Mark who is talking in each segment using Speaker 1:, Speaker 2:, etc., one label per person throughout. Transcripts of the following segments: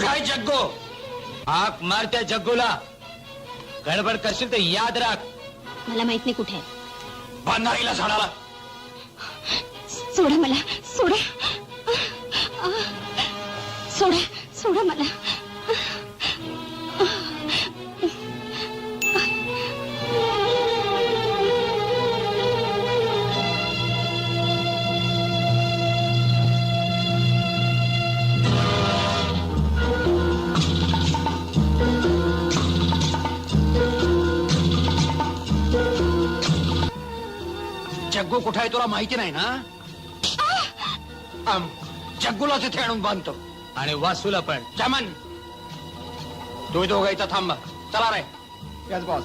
Speaker 1: कुठं आहे जग्गू? हाक मार त्या जग्गूला. गडबड करशील तर याद राख.
Speaker 2: मला माहित नाही कुठे आहे.
Speaker 1: बांधारीला झाडाला.
Speaker 2: सोडा मला, सोडा सोडा सोडा मला.
Speaker 1: जग्गू कुठं आहे तुला माहिती नाही ना? जग्गूला तिथे आणून बांधतो आणि वासूला पण. चमन तुम्ही दोघं इथं थांबा. चला रे.
Speaker 3: Yes boss.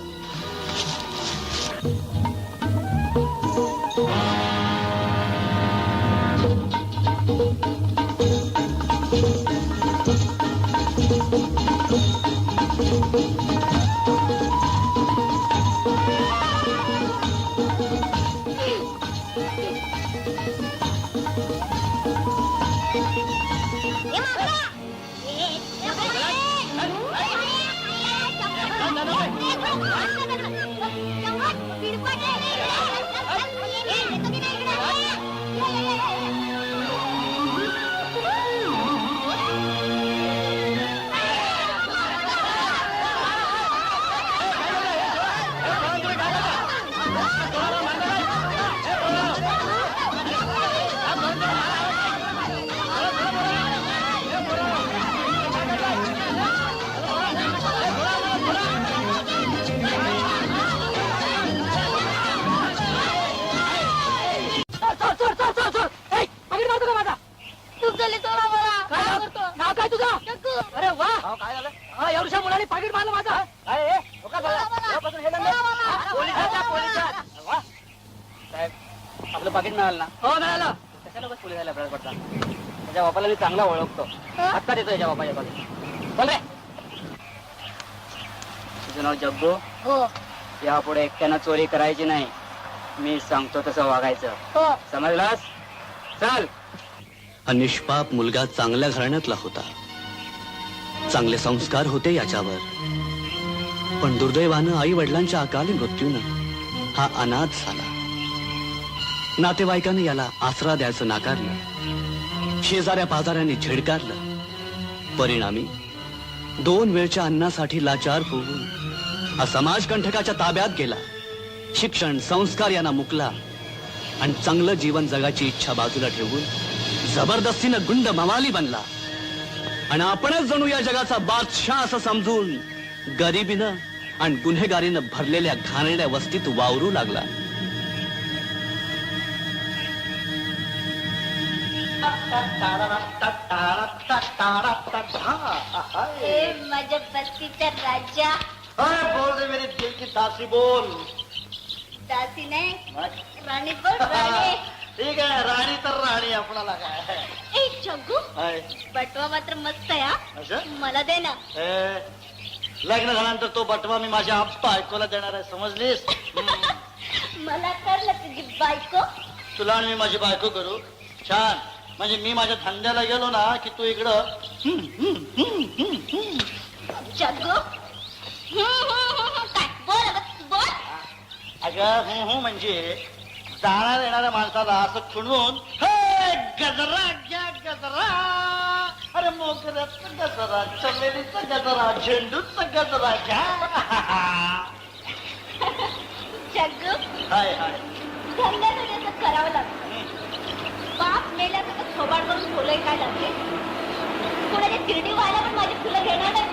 Speaker 1: एवढ्या मुलांनी पाकिट मारलं माझा.
Speaker 4: आपलं पाकिट मिळालं ना?
Speaker 1: हो मिळालं.
Speaker 4: कशाला बस पोलिसाला अभ्यास पडता? त्याच्या बापाला मी चांगला ओळखतो. आत्ता देतो त्याच्या बापाच्या पाकिट. बोल रे. तुझं नाव जग्गू?
Speaker 2: हो
Speaker 4: यापुढे एकट्यानं चोरी करायची नाही. मी सांगतो तसं वागायचं.
Speaker 2: हो.
Speaker 4: समजलास? चल.
Speaker 5: हा निष्पाप मुलगा चांगल्या घराण्यातला होता. चांगले संस्कार होते याच्यावर. पण दुर्दैवानं आई वडिलांच्या अकाली मृत्यूनं हा अनाथ झाला. नातेवाईकांनी याला आसरा द्यायचं नाकारलं. शेजाऱ्या पाजाऱ्यांनी झिडकारलं. परिणामी 2 वेळच्या अन्नासाठी लाचार होऊन हा समाजकंठकाच्या ताब्यात गेला. शिक्षण संस्कार यांना मुकला आणि चांगलं जीवन जगाची इच्छा बाजूला ठेवून जबरदस्तीनं गुंड मवाली बनला. आणि आपणच जणू या जगाचा बादशाह असं समजून गरिबीनं आणि गुन्हेगारीनं भरलेल्या घाणेरड्या वस्तीत वावरू लागला.
Speaker 2: माझ्या बस्तीचा राजा.
Speaker 3: बोल रे मेरे दिल की दासी बोल.
Speaker 2: दासी नाही राणी बोल. राणी.
Speaker 3: ठीक आहे राणी तर राणी. आपणाला काय
Speaker 2: ए जग्गू बटवा मात्र मस्त आहे हा. मला दे ना.
Speaker 3: लग्न झाल्यानंतर तो बटवा मी माझ्या बायकोला देणार आहे. समजलीस?
Speaker 2: मला करलं तुझी बायको.
Speaker 3: तुला आणि मी माझी बायको करू. छान. म्हणजे मी माझ्या धंद्याला गेलो ना की तू इकडं
Speaker 2: जग्गू काय बोल बोल.
Speaker 3: अगं म्हणजे जाणार येणाऱ्या माणसाला असं खुणवून गजरा घ्या गजरा. अरे मोगऱ्याचा गजरा, चमेलीचा गजरा, झेंडूचा गजरा घ्या.
Speaker 2: जग्गू
Speaker 3: हाय हाय.
Speaker 2: धंद्याचं करावं लागतं. बाप मेल्याचं तर थोबाड करून फुलं काय लागते. कोणाच्या तिरडी व्हायला पण माझी फुलं घेणार नाही.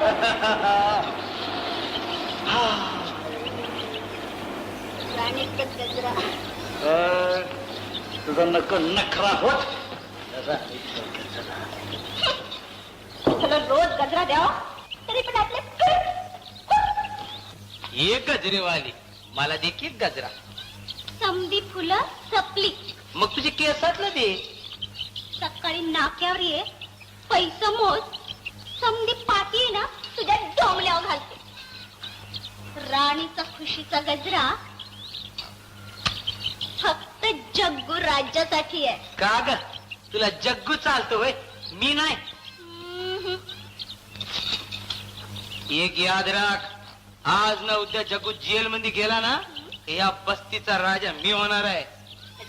Speaker 2: राणीचा गजरा.
Speaker 3: तुझा नखरा होत.
Speaker 2: तुला रोज गजरा द्यावा तरी पण आपले
Speaker 1: एक गजरेवाली मला देखील गजरा.
Speaker 2: समधी फुलं सपली.
Speaker 1: मग तुझे केसातलं दे.
Speaker 2: सकाळी नाक्यावर ये पैसा मोज. समधी पाठी ना तुझ्या डोंगल्यावर घालते. राणीचा खुशीचा गजरा फक्त जग्गू राज्यासाठी आहे.
Speaker 1: का ग तुला जग्गू चालतो होय? मी नाही. एक याद राख, आज ना उद्या जग्गू जेल मध्ये गेला ना, या बस्तीचा राजा मी होणार आहे.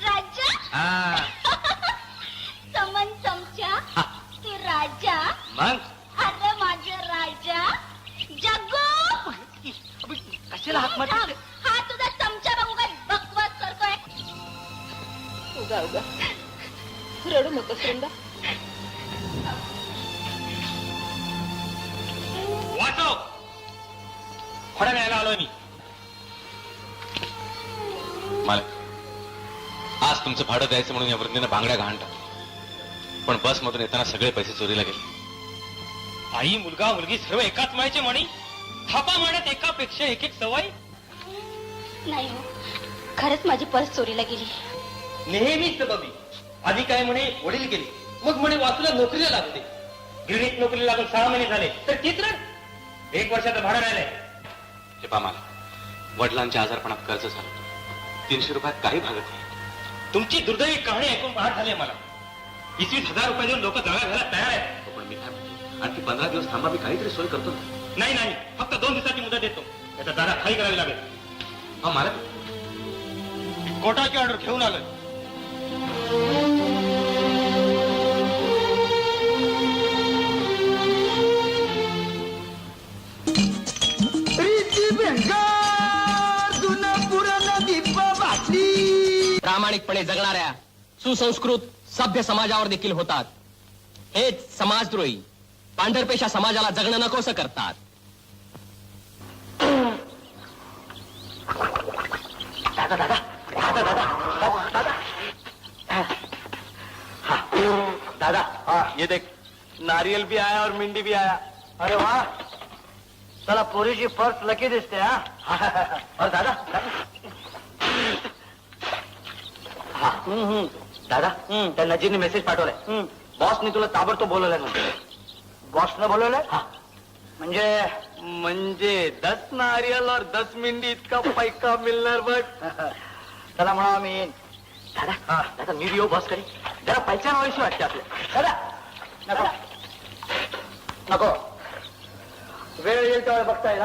Speaker 2: राजा
Speaker 1: हा
Speaker 2: समन चमचा तू राजा.
Speaker 1: मग
Speaker 2: अरे माझा राजा जग्गू.
Speaker 1: कशाला हात मारते?
Speaker 2: थांब. हा तुझा चमचा बघू काय बकवास करतोय. उगा उगा रडू नको वृंदा.
Speaker 1: वाचव. थोड्या वेळाला आलोय मी.
Speaker 6: मालक, आज तुमचं भाडं द्यायचं म्हणून या वृद्धीनं बांगड्या गहाण टाकल्या. पण बसमधून येताना सगळे पैसे चोरीला गेले.
Speaker 1: आई मुलगा मुलगी सर्व एकाच मायचे म्हणी. थापा मारण्यात एकापेक्षा एक सवय.
Speaker 2: नाही हो, खरंच माझी पर्स चोरीला गेली.
Speaker 1: नेहमीच बबी. आधी काय म्हणे वडील गेले, मग म्हणे वासूला नोकरीला लागले. गिरणीत नोकरीला लागून 6 महिने झाले तर तीच रण 1 वर्षाचं भाडं राहिलंय.
Speaker 6: हे पा मला, वडिलांच्या आजारपणात कर्ज झालं. 300 रुपयात काही भागत नाही.
Speaker 1: तुमची दुर्दैवी कहाणी ऐकून पाठ झाली मला. 20,000 रुपये देऊन लोक जागा घ्यायला तयार आहेत.
Speaker 6: पण मी काय म्हणतो, आणखी 15 दिवस थांबा, मी काहीतरी सोय करतो ना.
Speaker 1: नाही नाही, फक्त 2 दिवसाची मुदत देतो. त्याचा जागा खाली करावी लागेल.
Speaker 6: हा मालक,
Speaker 1: कोर्टाची ऑर्डर घेऊन आलोय.
Speaker 7: प्रामाणिकपणे जगणाऱ्या सुसंस्कृत सभ्य समाजावर देखील होतात. हेच समाजद्रोही पांढरपेशा समाजाला जगणं नकोसं करतात.
Speaker 4: दादा दादा दादा दादा दादा दादा, हाँ ये देख, नारियल भी आया और मिंडी भी आया. अरे वाह, चला पोरीची पर्स लकी दिसते. हा और दादा दादा, त्या नजीरने मेसेज पाठवलाय. बॉसने तुला ताबडतोब बोलवलंय म्हणते. बॉसनं बोलवलंय? म्हणजे 10 नारियल और 10 मिंडी इतका पैका मिळणार बघ. चला म्हणा मी येईन. दादा दादा, मी येऊ बॉस करी. जरा पैशान वळशी वाटते आपल्या. दादा नको नको, वेळ येईल तेव्हा बघता येईल.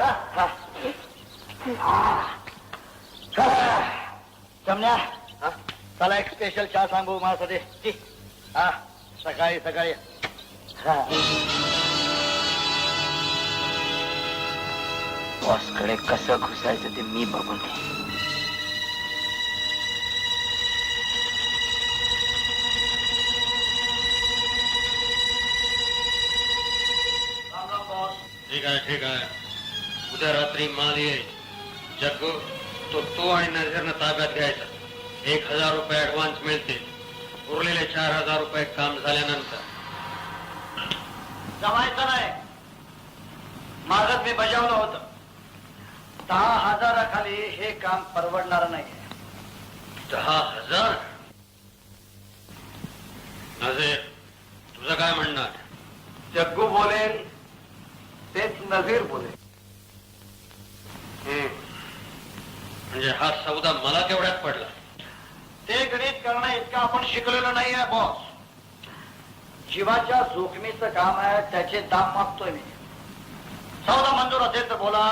Speaker 4: जमण्या, चला एक स्पेशल चहा सांगू माझ्यासाठी. हा सकाळी सकाळी. बॉसकडे कसं घुसायचं ते मी बघून घे.
Speaker 1: ठीक आहे ठीक आहे. उद्या रात्री माल येईल. जग्गू, तू आणि नजरनं ताब्यात घ्यायचा. 1,000 रुपये ऍडव्हान्स मिळतील. उरलेले 4,000 रुपये काम झाल्यानंतर.
Speaker 3: जमायचं नाही. मागच मी बजावलं होतं. 10,000 खाली हे काम परवडणार नाही.
Speaker 1: 10,000? नझीर, तुझं काय म्हणणार?
Speaker 3: जग्गू बोलेल तेच नझीर बोलेल.
Speaker 1: म्हणजे हा सौदा मला केवढ्यात पडला?
Speaker 3: ते गणित करणं इतकं आपण शिकलेलो नाही आहे बॉस. जीवाच्या जोखमीचं काम आहे, त्याचे दाम मागतोय मी. सौदा मंजूर असेल तर बोला,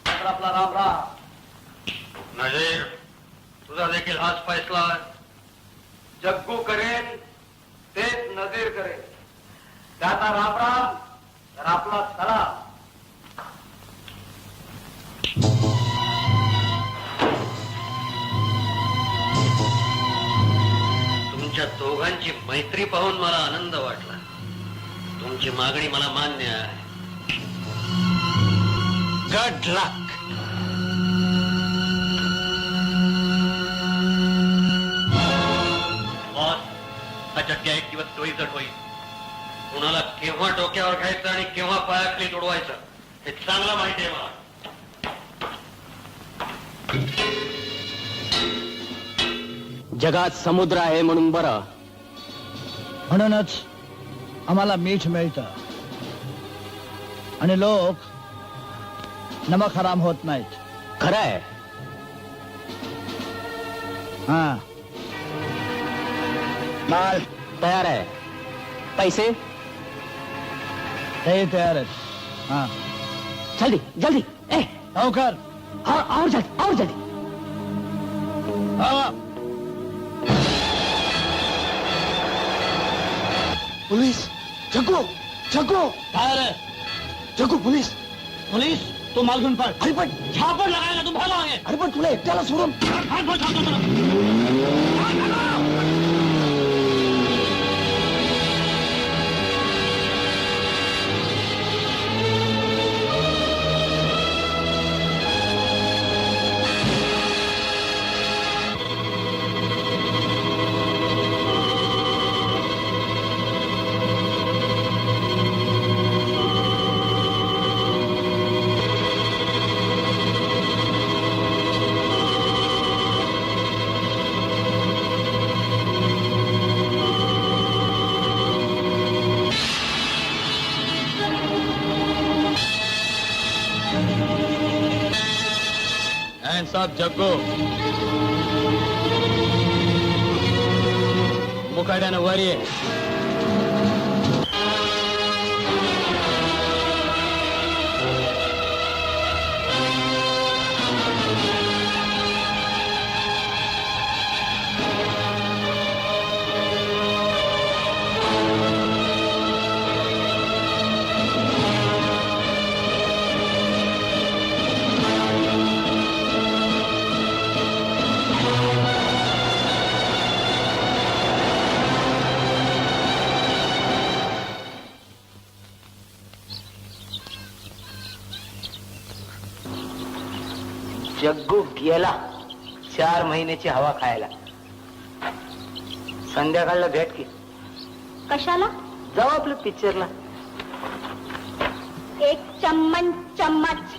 Speaker 3: तर आपला राम राम.
Speaker 1: नझीर, तुझा देखील हाच फैसला आहे.
Speaker 3: जग्गू करेल तेच नझीर करेल. त्याचा राम राम, तर आपला सलाम.
Speaker 1: तुमच्या दोघांची मैत्री पाहून मला आनंद वाटला. तुमची मागणी मला मान्य आहे. गुड लक. बॉस, हा जग्ग्या एक दिवस डोईजट होईल. कुणाला केव्हा डोक्यावर घ्यायचं आणि केव्हा पायाखाली तुडवायचं हे चांगलं माहिती आहे मला.
Speaker 7: जगात समुद्र आहे म्हणून बरं.
Speaker 8: म्हणूनच आम्हाला मीठ मिळतं आणि लोक नमक हराम होत नाहीत.
Speaker 7: खरं आहे.
Speaker 8: हा,
Speaker 7: माल तयार आहे. पैसे
Speaker 8: तेही तयार आहेत. हा,
Speaker 7: जल्दी जल्दी ए
Speaker 8: सावकार
Speaker 7: और जल्दी और जल्दी
Speaker 8: हा.
Speaker 5: पुलिस जग्गू जग्गू
Speaker 8: काय रे
Speaker 5: जग्गू पुलिस
Speaker 8: पुलिस तू माल घेऊन पळ
Speaker 5: अरे पण
Speaker 8: झापड लागायला तू भागा मागे
Speaker 5: अरे पण तुला एकट्याला सोडून
Speaker 8: साहब जग्गू मुकाट्यानं वर ये.
Speaker 4: जग्गू गेला 4 महिन्याची हवा खायला. संध्याकाळला भेट की
Speaker 2: कशाला?
Speaker 4: जाऊ आपलं पिक्चरला.
Speaker 2: एक चम्मच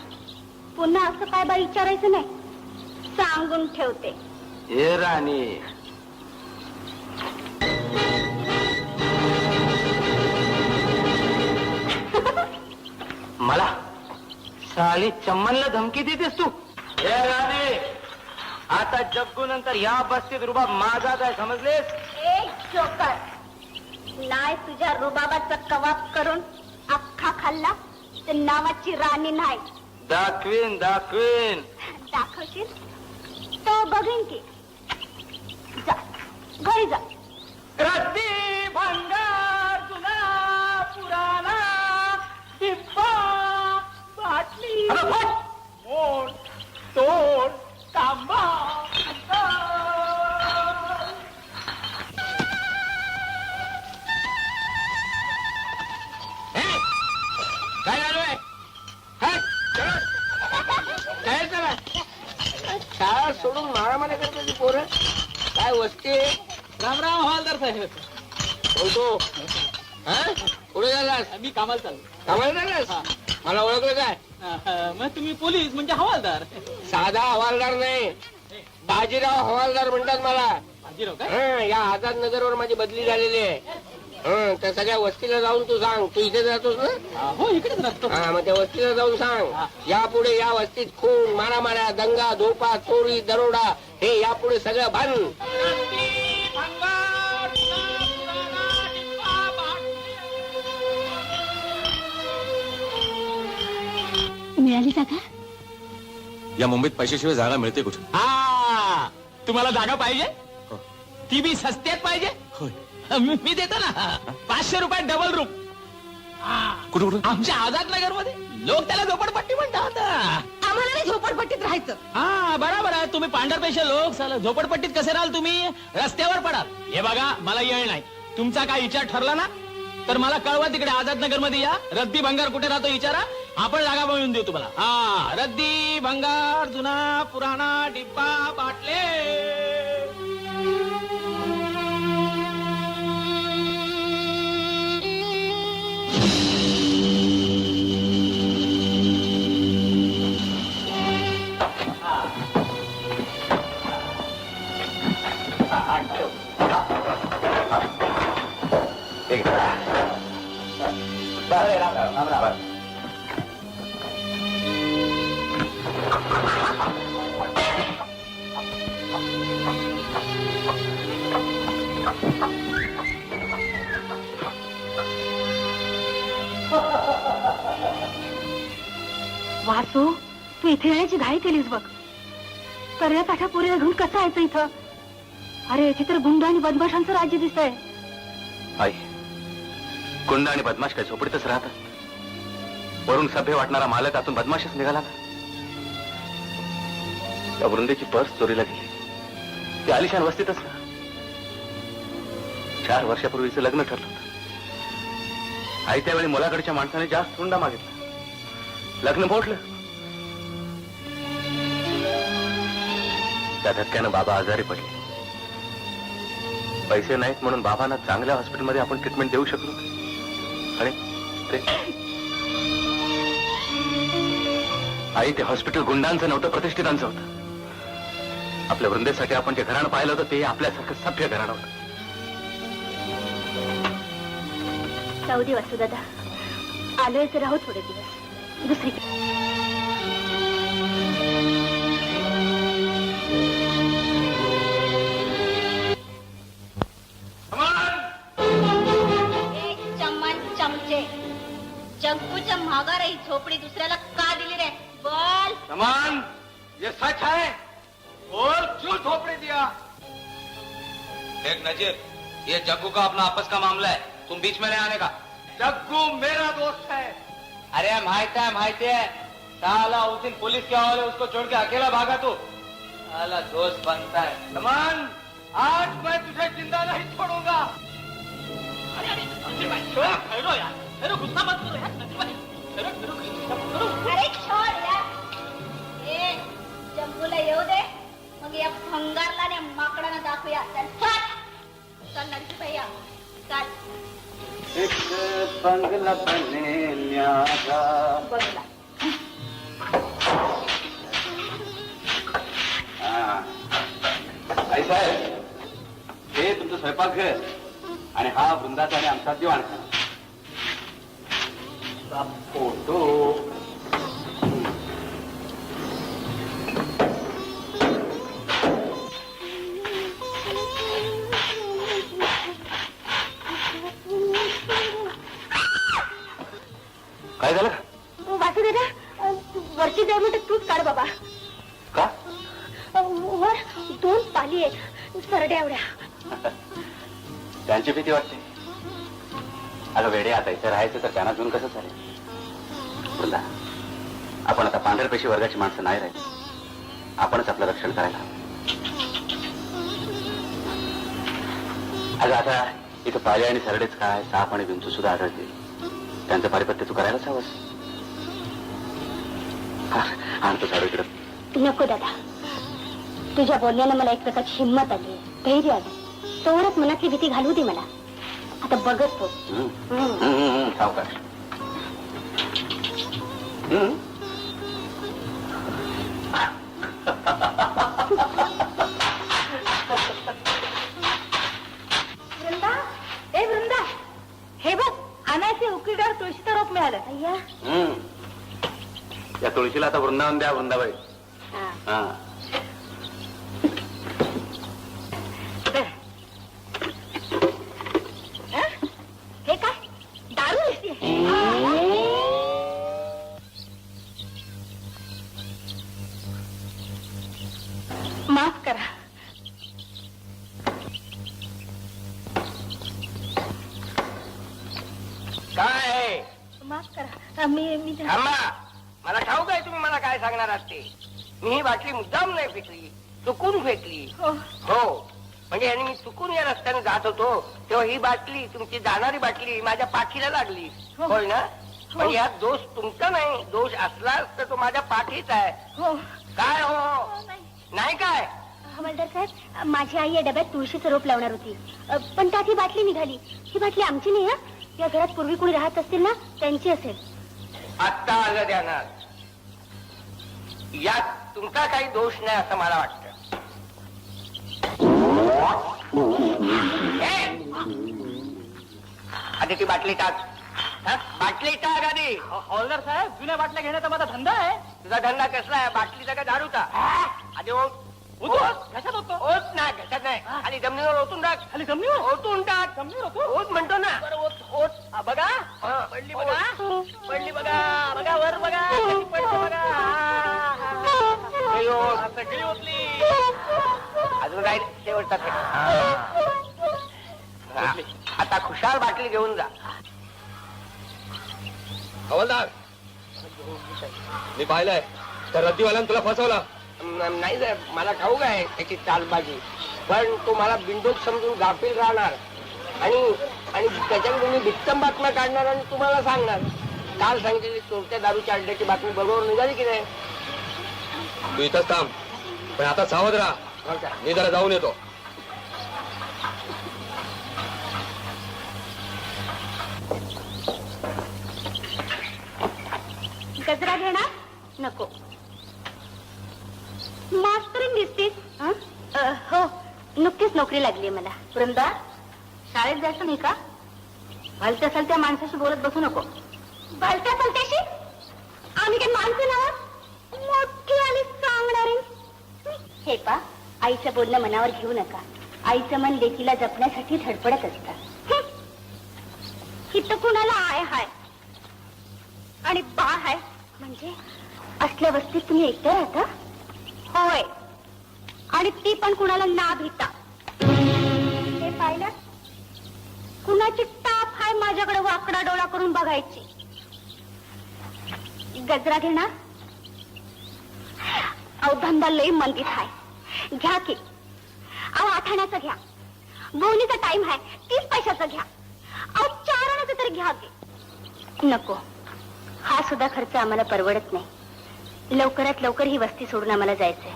Speaker 2: पुन्हा असं काय बा विचारायचं नाही, सांगून ठेवते.
Speaker 4: हे राणी मला साली चम्मनला धमकी देतेस तू? हे राणी आता जग्गू नंतर या बस्तीत रुबाब माझा काय समजलेस?
Speaker 2: एक जोकर नाही तुझ्या रुबाबाचा कबाब करून अख्खा खाल्ला तर नावाची राणी नाही.
Speaker 4: दाखवीन दाखवीन.
Speaker 2: दाखवशील तो बघेन की. जा घरी जा.
Speaker 4: रद्दी भंगार जुना पुराणा डिब्बा बाटली मोड तोड तांबा.
Speaker 7: काय चालू आहे? काय चालू? शाळा सोडून मारामारी करते ती पोरं. काय वस्ती? राम राम हवालदार साहेब. बोलतो पुढे झालास? मी कामाला चाललो. कामाला झालास? मला ओळखलं काय? मग तुम्ही पोलीस म्हणजे हवालदार? साधा हवालदार नाही, बाजीराव हवालदार म्हणतात मला. बाजीराव काय? या आझाद नगरवर माझी बदली झालेली आहे. त्या सगळ्या वस्तीला जाऊन तू सांग. तू इथे जातोस ना? हो इकडेच राहतो. मग त्या वस्तीला जाऊन सांग यापुढे या वस्तीत खून मारामाऱ्या दंगा धोपा चोरी दरोडा हे यापुढे सगळं बंद.
Speaker 2: मिळाली जागा?
Speaker 6: या मुंबईत पैशाशिवाय जागा मिळते कुठे?
Speaker 7: हा तुम्हाला जागा पाहिजे? ती बी सस्त्यात पाहिजे? मी देतो ना. 500 रुपयात डबल रूम.
Speaker 6: कुठे कुठे?
Speaker 7: आमच्या आझाद नगर मध्ये. लोक त्याला झोपडपट्टी म्हणतात.
Speaker 2: आम्हाला नाही झोपडपट्टीत राहायचं.
Speaker 7: हा बरोबर आहे. तुम्ही पांढरपेशा लोक साला झोपडपट्टीत कसे राहाल तुम्ही? रस्त्यावर पडाल. हे बघा मला येळ नाही. तुमचा काय विचार ठरला ना तर मला कळवा. तिकडे आझाद नगर मध्ये या. रद्दी भंगार कुठे राहतो विचारा. आपण जागा मिळून देऊ तुम्हाला. हा रद्दी भंगार जुना पुराणा डिब्बा बाटले.
Speaker 2: वासू तू इथे येण्याची घाई केलीस बघ. कर्या काठा पोरीला घेऊन कसं यायचं इथं? अरे इथे तर गुंड आणि बदमाशांचं राज्य दिसतंय.
Speaker 6: आई, गुंड आणि बदमाश काय झोपडीतच राहतात? वरून सभ्य वाटणारा मालक आतून बदमाशच निघाला ना. त्या वृंदेची पर्स चोरीला गेली. ती आलिशान वस्तीतच ना. 4 वर्षापूर्वीचं लग्न ठरलं होतं. आई त्यावेळी मुलाकडच्या माणसाने जास्त हुंडा मागितला. लग्न मोडलं. त्या धक्क्यानं बाबा आजारी पडले. पैसे नाहीत म्हणून बाबांना चांगल्या हॉस्पिटलमध्ये आपण ट्रीटमेंट देऊ शकलो आणि आई ते हॉस्पिटल गुंडांचं नव्हतं, प्रतिष्ठितांचं होतं. आपल्या वृंदेसाठी आपण जे घराणं पाहिलं होतं ते आपल्यासारखं सभ्य घराणं होतं.
Speaker 2: जाऊ दे वासू दादा, आलोय तर राहू थोडे दिवस दुसरी. चमचे जग्गूच्या माघार ही झोपडी दुसऱ्याला का दिली रे? बोल.
Speaker 4: समान, ये सच है? बोल, क्यों झोपड़ी दिया?
Speaker 6: देख नजीर, ये जग्गू का अपना आपस का मामला है, तुम बीच में नहीं आने का.
Speaker 4: जग्गू मेरा दोस्त है.
Speaker 7: अरे माहिती है साला उस दिन पुलिस के हवाले उसको छोड़ के अकेला भागा तू. साला दोस्त बनता है.
Speaker 4: समान, आज मैं तुझे जिंदा नहीं छोड़ूंगा.
Speaker 2: अरे छोड यार. ए जग्गूला येऊ दे, मग या भंगारला ने माकडांना दाखवूया. चल चल नरसी भैया चल.
Speaker 4: एक बंगला बने न्यारा.
Speaker 2: बघला
Speaker 6: आई साहेब, हे तुमचं स्वयंपाकघर आणि हा वृंदाचा आणि आमचा दिवाणखाना.
Speaker 4: फोटो.
Speaker 6: काय झालं?
Speaker 2: वासू दादा, वरची 2 मिनिटं तूच काढ बाबा.
Speaker 6: का?
Speaker 2: वर 2 पाली आहेत सरड्या एवढ्या.
Speaker 6: त्यांची भीती वाटते. अगं वेडे, आता इथे राहायचं तर त्यांना घेऊन कसं चालेल? वृंदा, आपण आता पांढरपेशी वर्गाची माणसं नाही राहिली. आपणच आपलं रक्षण करायला हवं. अगं आता इथं पाले आणि सरडेच काय, साप आणि विंचू सुद्धा आढळतील. त्यांचं पारिपत्य तू करायलाच हवंस. आणतो झाडू इकडं.
Speaker 2: नको दादा, तुझ्या बोलण्यानं मला एक प्रकारची हिंमत आली, धैर्य आलं. तोवरच मनातली भीती घालू दे मला. आता बघत तो.
Speaker 6: सावकाश.
Speaker 2: वृंदा, ए वृंदा, हे बघ अनायसे उकिडावर तुळशीचं रोप मिळालं. अय्या,
Speaker 6: या तुळशीला आता वृंदावन द्या वृंदाबाई. हा.
Speaker 2: हे काय दारू दिसते? माफ करा.
Speaker 7: काय
Speaker 2: माफ करा. मी
Speaker 7: थांबा, मला ठाऊक आहे तुम्ही मला काय सांगणार आहात ते. मी ही बाटली मुद्दाम नाही फेकली, चुकून फेकली.
Speaker 2: हो.
Speaker 7: हो, म्हणजे आणि मी चुकून या रस्त्याने जात होतो तेव्हा ही बाटली, तुमची जाणारी बाटली माझ्या पाठीला लागली.
Speaker 2: हो.
Speaker 7: होय ना? म्हणजे यात दोष तुमचा नाही, दोष असलाच तर तो माझ्या पाठीच आहे.
Speaker 2: हो.
Speaker 7: काय हो? नाही काय?
Speaker 2: हवालदार साहेब, माझी आई या डब्यात तुळशीचं रोप लावणार होती, पण त्यात ही बाटली निघाली. ही बाटली आमची नाही हा. या घरात पूर्वी कोणी राहत असतील ना, त्यांची असेल.
Speaker 7: आत्ता आलं ध्यानात. यात तुमचा काही दोष नाही असं मला वाटतं. आधी ती बाटली टाक. बाटली टाक आधी.
Speaker 4: हवालदार साहेब, जुन्या बाटल्या घेण्याचा माझा धंदा आहे.
Speaker 7: तुझा धंदा कसला आहे? बाटलीचा का दारूचा? आधी
Speaker 4: कशात होतो?
Speaker 7: ओत ना, घशात नाही. खाली जमिनीवर ओतून टाक.
Speaker 4: खाली जमिनीवर?
Speaker 7: ओतून टाक. ओत म्हणतो ना.
Speaker 4: बघा,
Speaker 7: पडली बघा. पडली बघा. बघा वर बघा. कशी पडली बघा. अजून काय शेवटचा आता खुशाल बाटली घेऊन जा.
Speaker 9: हवालदार, मी पाहिलंय त्या रद्दीवाल्यानं तुला फसवला.
Speaker 7: नाही साहेब, मला ठाऊक आहे त्याची चालबाजी, पण तो मला बिंदूत समजून गाफील राहणार आणि त्याच्याकडून मी बित्तम बातम्या काढणार आणि तुम्हाला सांगणार. काल सांगितलेली चोरट्या दारूच्या अड्ड्याची बातमी बरोबर निघाली की नाही?
Speaker 9: तू इथंच थांब, पण आता सावध राहा. मी जरा जाऊन येतो.
Speaker 2: गजरा घेणार? नको. मास्तरीन दिसतीस. हो, नुकतीच नोकरी लागली मला. वृंदा, शाळेत जायचं नाही का? भलत्या सलत्या माणसाशी बोलत बसू नको. भलत्या सलत्याशी? आम्ही काही माणसं ना मोठी आणि सांगणारी. हे पा, आईचं बोलणं मनावर घेऊ नका. आईचं मन लेकीला जपण्यासाठी धडपडत असतं. इथं कुणाला आय हाय आणि बा हाय म्हणजे असल्या वस्तीत तुम्ही एकटं राहता? होय, आणि ती पण कुणाला ना भीता. हे पाहिलं, कुणाची टाप हाय माझ्याकडे वाकडा डोळा करून बघायची. गजरा घेणार? अहो, धंदा लई मंदीत हाय. घ्या की. अहो, आठाण्याचा घ्या. बोनीचा टाइम आहे, 30 पैशाचा घ्या. अहो, 4 आण्याचा तरी घ्या की. नको, हा सुद्धा खर्च आम्हाला परवडत नाही. लवकरात लवकर ही वस्ती सोडून आम्हाला जायचंय.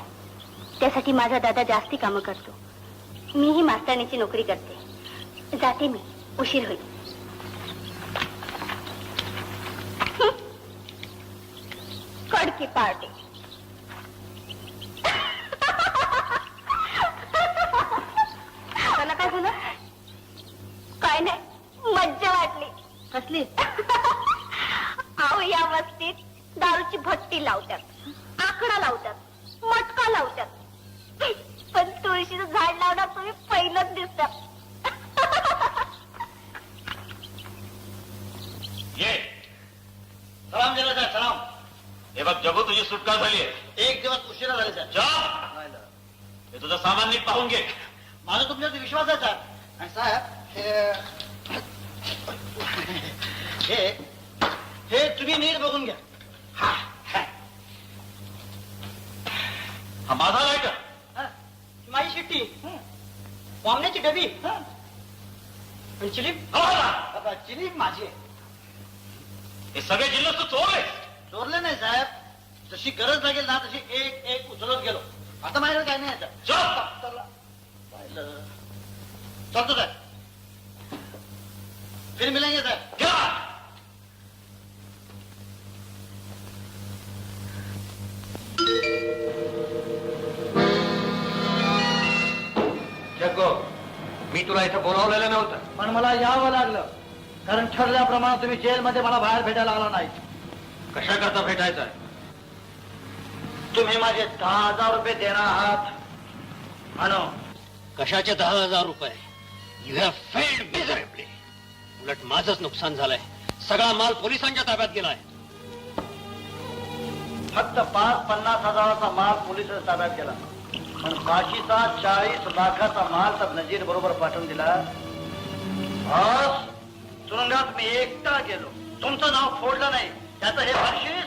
Speaker 2: त्यासाठी माझा दादा जास्ती कामं करतो. मीही मास्तराणीची नोकरी करते. जाते मी, उशीर होईल. कडकी पार्टी. त्याला काय झालं? काय नाही, मज्जा वाटली. कसली? अहो, या वस्तीत दारूची भट्टी लावतात, आकडा लावतात, मटका लावतात, पण तुळशीचं झाड लावणार तुम्ही पहिलंच दिसतात.
Speaker 3: ये सलाम दिला साहेब, सलाम. हे बघ जगू, तुझी सुटका झाली आहे. 1 दिवस उशिरा झाले साहेब. जा, हे तुझं सामान नीट पाहून घे. माझा तुमच्यावरती विश्वास आहे साहेब. आणि साहेब हे तुम्ही नीट बघून घ्या. हा माझा नाही का? माझी शिट्टी, वामण्याची डबी, चिलीप चिलीप माझी आहे. हे सगळे जिल्हे तू चोरले? चोरले नाही साहेब, जशी गरज लागेल ना तशी एक एक उचलत गेलो. आता माझ्याकडे काय नाही याचं. चलतो साहेब, फिर मिलेंगे साहेब.
Speaker 1: जग्गो, मी तुला इथं बोलावलेलं नव्हतं.
Speaker 3: पण मला यावं लागलं, कारण ठरल्याप्रमाणे तुम्ही जेलमध्ये मला बाहेर भेटायला आला नाही.
Speaker 1: कशा करता भेटायचं?
Speaker 3: तुम्ही माझे 10,000 रुपये देणार आहात. आणो.
Speaker 1: कशाचे 10,000 रुपये? You have failed miserably. उलट माझंच नुकसान झालंय. सगळा माल पोलिसांच्या ताब्यात गेलाय.
Speaker 3: फक्त 5-50 हजाराचा माल पोलीस ताब्यात गेला, पण बाकीचा 40 लाखाचा माल तर नजीर बरोबर पाठवून दिला. आज तुरुंगात मी एकटा गेलो, तुमचं नाव फोडलं नाही, त्याचं हे बक्षीस.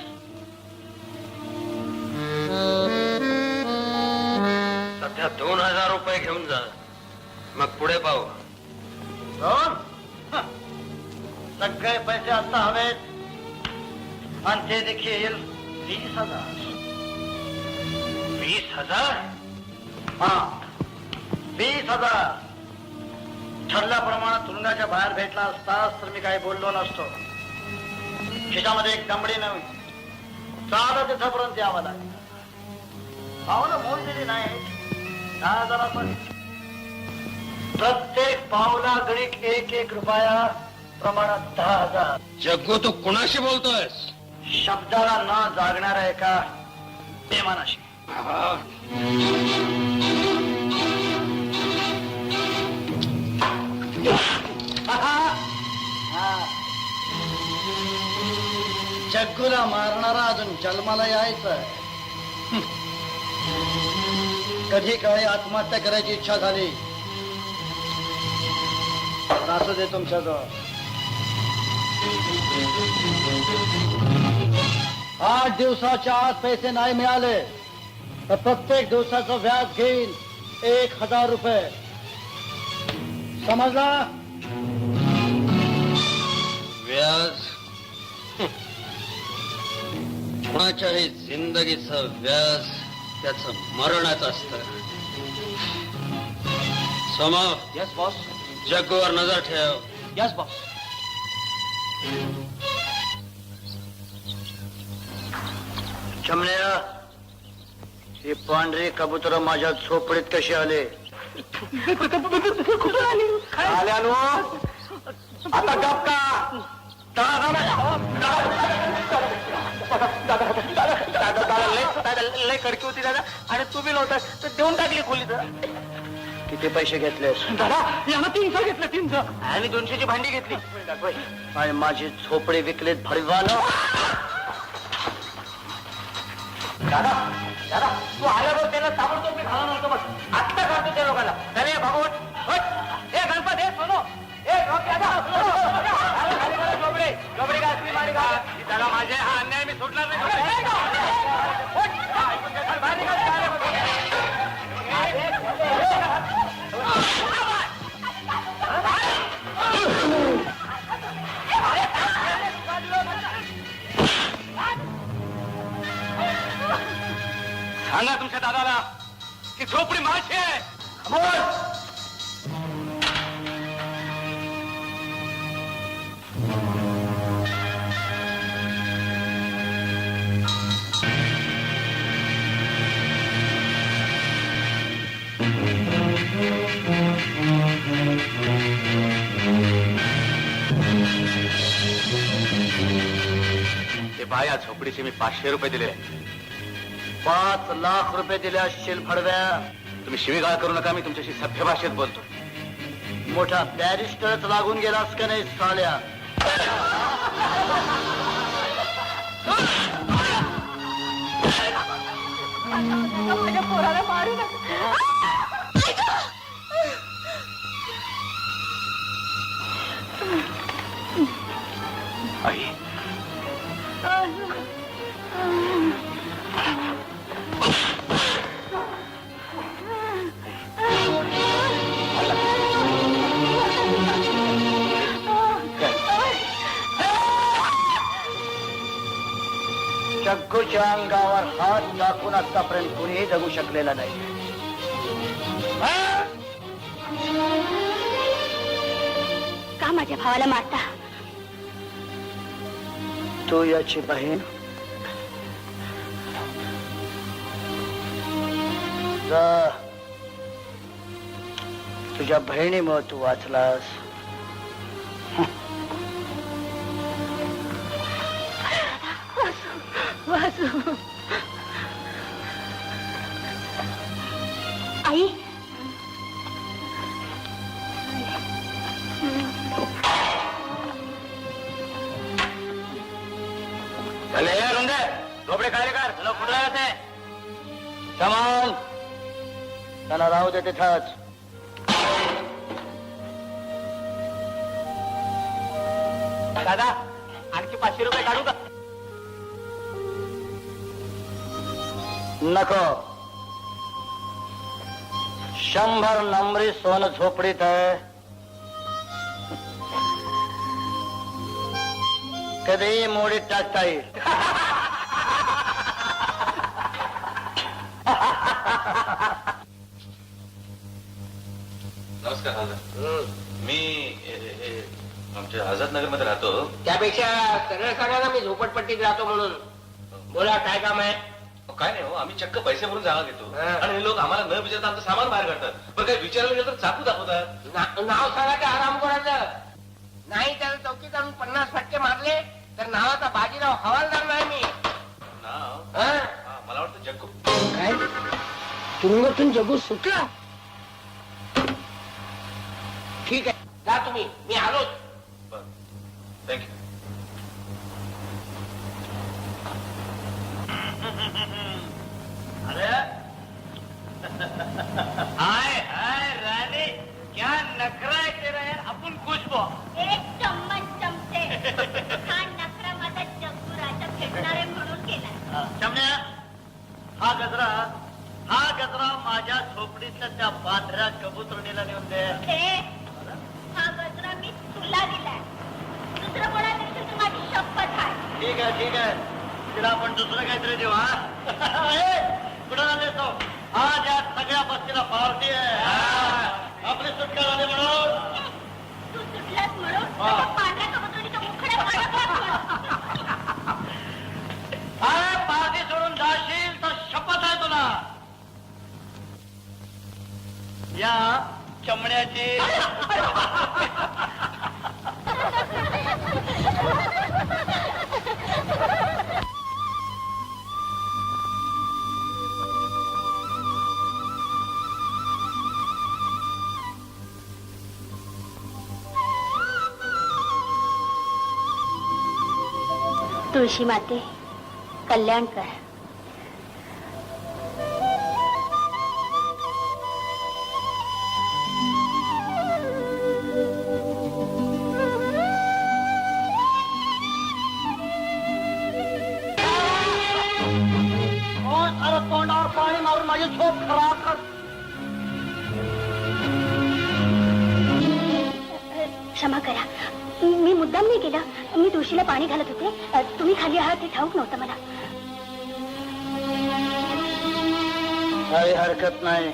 Speaker 1: सध्या 2,000 रुपये घेऊन जा, मग पुढे पाहू.
Speaker 3: सगळे पैसे आता हवेत, आणि ते देखील 20,000.
Speaker 1: 20,000?
Speaker 3: हा, 20,000. ठरल्याप्रमाणे तुरुंगाच्या बाहेर भेटला असतास तर मी काही बोललो नसतो. खिशामध्ये एक दमडी नव्हे, चालत तिथपर्यंत यावं लागेल. पावलं मोजलेली नाही, 10,000 पण. प्रत्येक पावला गणिक 1-1 रुपया प्रमाणात 10,000.
Speaker 1: जग्गू, तू कुणाशी बोलतोयस?
Speaker 3: शब्दाला न जागणाऱ्या एका बेमानाशी. जग्गूला मारणारा अजून जन्माला यायचं. कधी काळी आत्महत्या करायची इच्छा झाली असू दे तुमच्याजवळ. 8 दिवसाच्या आत पैसे नाही मिळाले तर प्रत्येक दिवसाचं व्याज घेईन 1000 रुपये. समजला?
Speaker 1: व्याज कोणाच्याही जिंदगीचं व्याज त्याचं मरणच असत. समोर
Speaker 4: यस बॉस.
Speaker 1: जग्गूवर नजर ठेव.
Speaker 4: Yes boss.
Speaker 3: चमण्या, ही पांढरी कबूतर माझ्या झोपडीत कशी आले?
Speaker 4: आल्यानो आता गप का? लय कडकी होती दादा आणि तुम्ही नव्हता तर देऊन टाकली खोली.
Speaker 3: किती पैसे घेतले?
Speaker 4: दादा यानं 300 घेतलं. 300 आणि 200ची भांडी घेतली.
Speaker 3: आणि माझी झोपडी विकलीत भडवानं.
Speaker 4: दादा दादा तू आल्यावर त्याला ताबडतोब मी घालून होतो. बघ आत्ता काढतो त्या लोकांना. अरे भगवत हे गणपत हे सोनो झोपडी का असली मारी का त्याला माझे हा अन्याय मी सोडणार नाही. सांगा तुमच्या दादाला की झोपडी माझी आहे.
Speaker 6: ते बाया झोपडीचे मी 500 रुपये दिलेले.
Speaker 3: 5 लाख रुपये दिले असतील फडव्या.
Speaker 6: तुम्ही शिवीगाळ करू नका. मी तुमच्याशी सभ्य भाषेत बोलतो.
Speaker 3: मोठा बॅरिस्टरच लागून गेलास का नाही साल्या?
Speaker 2: माझ्या पोराला मारू नका.
Speaker 6: आई
Speaker 3: जग्गूच्या अंगावर हात टाकून आतापर्यंत कुणीही जगू शकलेला नाही.
Speaker 2: का माझ्या भावाला मारता?
Speaker 3: तू याची बहीण. जा. तुझ्या बहिणीमुळे तू वाचलास.
Speaker 2: वासू. आई
Speaker 4: झोपडे कार्यकार तुला कुठला आहे?
Speaker 3: समान त्याला राहू दे तिथंच.
Speaker 4: दादा आणखी 500 रुपये काढू का?
Speaker 3: नको. 100 नंबरी सोनं झोपडीत आहे. कधीही मोडीत टाकता येईल.
Speaker 6: नमस्कार दादा. मी आमच्या आझाद नगर मध्ये राहतो.
Speaker 7: त्यापेक्षा सरळ सांगा ना मी झोपडपट्टीत राहतो म्हणून. बोला काय काम आहे?
Speaker 6: काय नाही हो, आम्ही चक्क पैसे भरून जागा घेतो
Speaker 7: हा.
Speaker 6: आणि हे लोक आम्हाला न विचारता आमचं सामान बाहेर काढतात. पण काही विचारायला गेलं तर चाकू दाखवतात.
Speaker 7: नाव सांगा ते आराम करायचं नाही. त्याला चौकीत आणून 50 फटके मारले तर नावाचा बाजीराव हवालदार नाही मी.
Speaker 6: नाव
Speaker 7: हा?
Speaker 6: मला वाटतं जग्गू.
Speaker 7: काय तुरुंगातून जगू सुटला? ठीक आहे जा तुम्ही. मी आलोच.
Speaker 6: थँक्यू.
Speaker 3: अरे
Speaker 2: केला.
Speaker 3: चमण्या, हा गजरा माझ्या झोपडीतल्या त्या पांढऱ्या कबुतरणीला नेऊन दे.
Speaker 2: हा गजरा मी तुला दिलाय. दुसरं कोणा दिवशी माझी शपथ आहे.
Speaker 3: ठीक आहे तिला आपण दुसरं काहीतरी देऊ. कुठं आले तो? आज या सगळ्या बस्तीला पार्टी आहे. आपली सुटका झाली म्हणून
Speaker 2: तू सुटलास म्हणून त्या पांढऱ्या कबुतरणीचं मुखडं
Speaker 3: पार्टी सोडून जाशील तर शपथ आहे तुला. या चमड्याची
Speaker 2: तुळशी माते कल्याण कर.
Speaker 3: तोंडावर पाणी मारून माझी झोप खराब कर.
Speaker 2: क्षमा करा, मी मुद्दाम नाही केलं. मी तुळशीला पाणी घालत होते. तुम्ही खाली आहात ते ठाऊक नव्हतं मला.
Speaker 3: काही हरकत नाही.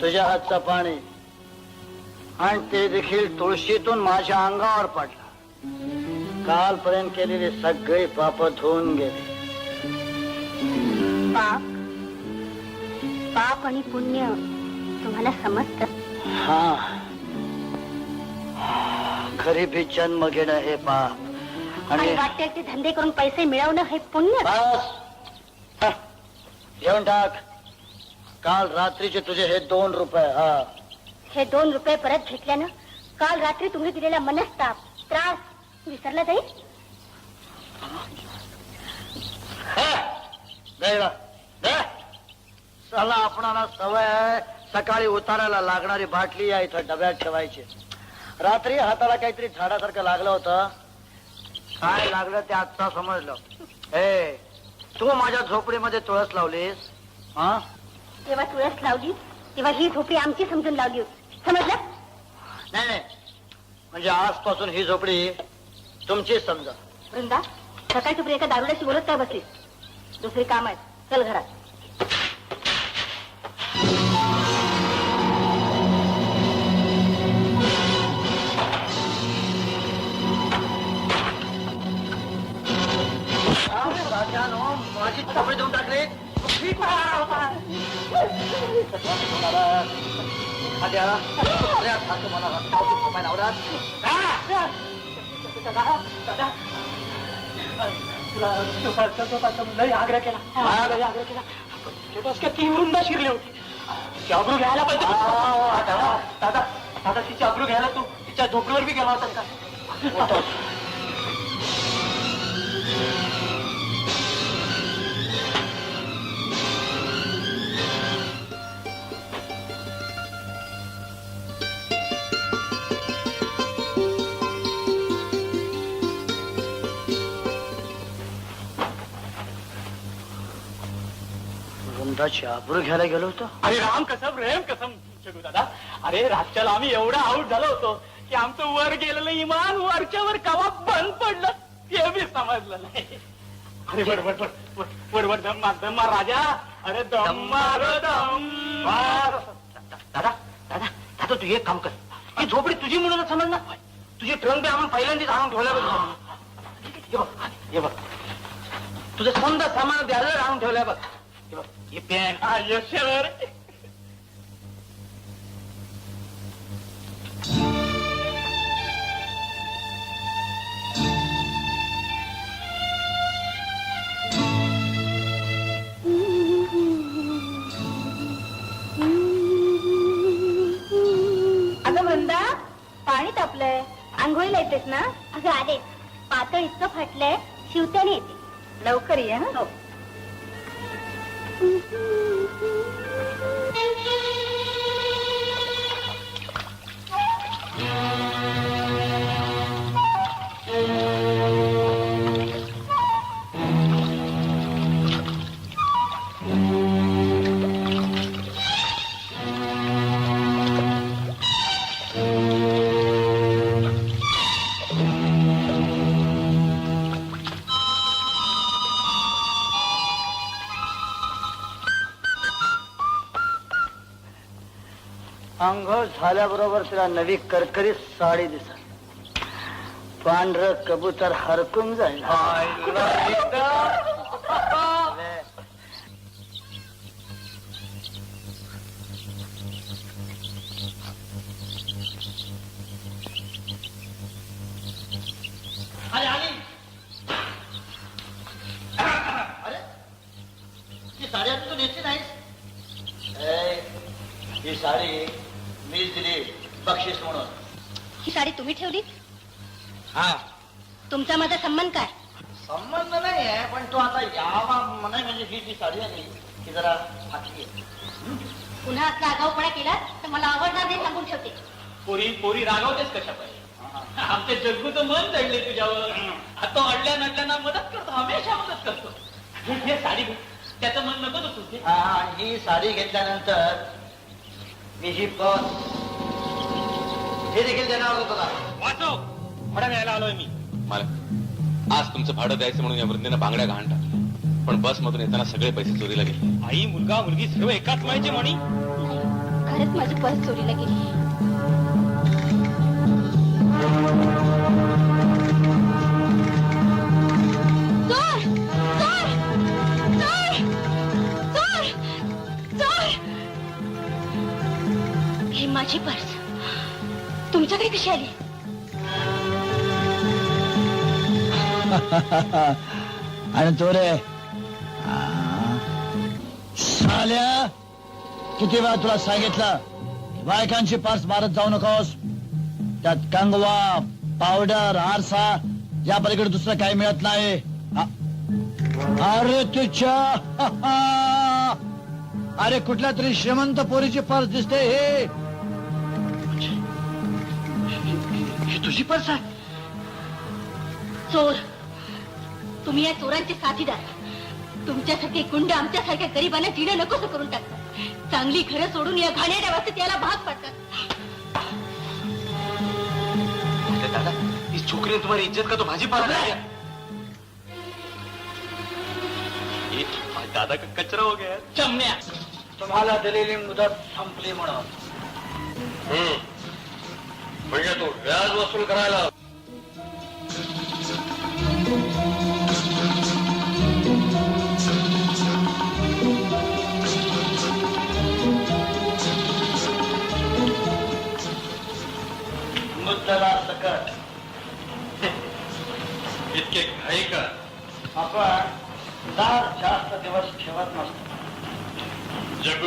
Speaker 3: तुझ्या हातचं पाणी आणि ते देखील तुळशीतून माझ्या अंगावर पडलं. कालपर्यंत केलेली सगळी पाप धुवून गेली.
Speaker 2: पाप पाप आणि पुण्य तुम्हाला समजतं?
Speaker 3: हा, गरीबी जन्म घेणं हे पाप
Speaker 2: आणि
Speaker 3: आणि
Speaker 2: वाटते ते धंदे करून पैसे मिळवणं हे पुण्य.
Speaker 3: बस हं, घेऊन टाक. काल रात्रीचे तुझे हे 2 रुपये. हा,
Speaker 2: हे 2 रुपये परत घेतल्यानं काल रात्री तुम्ही दिलेला मनस्ताप त्रास विसरला जाईल.
Speaker 3: चला, आपणाला सवय आहे सकाळी उतारायला लागणारी बाटली या इथं डब्यात ठेवायची. रात्री हाताला काहीतरी झाडासारखं लागलं होतं. काय लागलं ते आत्ता समजलं. तू माझ्या झोपडीमध्ये तुळस लावलीस. हा,
Speaker 2: जेव्हा तुळस लावली तेव्हा ही झोपडी आमची समजून लावली होती. समजलं?
Speaker 3: नाही, म्हणजे आजपासून ही झोपडी तुमचीच समजा.
Speaker 2: वृंदा, सकाळी तुम्ही एका दारुड्याशी बोलत काय बसलीस? दुसरी काम आहे, चल घरात.
Speaker 3: माझी झोपडी देऊन टाकली.
Speaker 4: लई आग्रह केला. ती वृंदा शिरली होती. तिची अब्रू घ्यायला पाहिजे. दादा तिची अब्रू घ्यायला तू तिच्या झोपडीवर बी गेला होता का?
Speaker 3: वृंदाची आबरू घ्यायला गेलो होतो.
Speaker 4: अरे राम कसम रेम कसम जगू दादा. अरे रातच्याला आम्ही एवढा आऊट झालो होतो की आमचं वर गेलेलं इमान वरच्या वर कवा बंद पडलं हे बी समजलं नाही. अरे वर दम्मा राजा. अरे दम्मा
Speaker 3: दादा दादा दादा तू एक काम कर. ही झोपडी तुझी म्हणूनच समज ना. तुझी ट्रंक बी आम्हाला पहिल्यांदाच आणून ठेवल्या. हे बघ तुझं समजा सामान द्यायला आणून ठेवलंय बघ. हे पॅन
Speaker 4: यशवर
Speaker 2: अगं वृंदा, पाणी तापलंय. आंघोळीला येतेस ना? अगं आलेच. पातळ इतकं फाटलंय, शिवत्याने येते. लवकर ये. हो.
Speaker 3: आंघोळ झाल्याबरोबर तिला नवी करकरीत साडी दिसत. पांढर कबूतर हरकून जाईल.
Speaker 4: ही साडी आता तू नेसली नाहीस. ही साडी मीच दिली बक्षीस म्हणून.
Speaker 2: ही साडी तुम्ही ठेवली?
Speaker 4: हा,
Speaker 2: तुमचा माझा संबंध काय?
Speaker 4: संबंध नाही आहे, पण तो आता यावा नाही. म्हणजे ही जी साडी आहे ही जरा फाटली आहे.
Speaker 2: पुन्हा असला आगाऊपणा केला तर मला आवडणार नाही सांगून ठेवते.
Speaker 7: पोरी रागवतेच कशा पाहिजे. आमचे जग्गूचं मन चढले तुझ्यावर. तो अडल्या नडल्यांना मदत करतो, हमेशा मदत करतो. हे साडी घे. त्याचं मन नको तू तुझे.
Speaker 3: हा, ही साडी घेतल्यानंतर मी ही बस हे देखील देणार होतो तुला.
Speaker 7: वाचव, भाडा घ्यायला आलोय मी.
Speaker 6: मालक, आज तुमचं भाडं द्यायचं म्हणून या वृद्धीनं बांगड्या गहाण टाकल्या, पण बस मधून येताना सगळे पैसे चोरीला गेले.
Speaker 7: आई, मुलगा, मुलगी सर्व एकाच मायची म्हणी.
Speaker 2: खरंच माझी पर्स चोरीला गेली. चोर! चोर! चोर! चोर! चोर! ही माझी पर्स तुमच्याकडे कशी आली?
Speaker 8: आणि तो रे साल्या, किती वेळा तुला सांगितलं बायकांची पर्स मारत जाऊ नकोस. त्यात कंगवा, पावडर, आरसा या पलीकडे दुसरं काही मिळत नाही. अरे तुझ्या अरे कुठल्या तरी श्रीमंत पोरीची पर्स दिसते.
Speaker 3: ही तुझी पर्स आहे?
Speaker 2: चोर, तुम्ही या चोरांचे साथीदार. तुमच्यासारखे गुंड आमच्यासारख्या गरिबांना जिणं नकोस करून टाकतात. चांगली घरं सोडून या घाणेरड्या वस्तीत याला भाग पडतात.
Speaker 6: दादा, इस छोकरी ने तुम्हारी इज्जत का तो भाजीपाला है. ये दादा का कचरा हो गया.
Speaker 7: चमण्या,
Speaker 3: तुम्हाला दिलेली मुदत संपली म्हणून.
Speaker 1: म्हणजे तू व्याज वसूल करायला.
Speaker 3: मुद्दला सकट.
Speaker 1: इतके घाई का?
Speaker 3: आपण दार जास्त दिवस ठेवत नसतो.
Speaker 1: जग,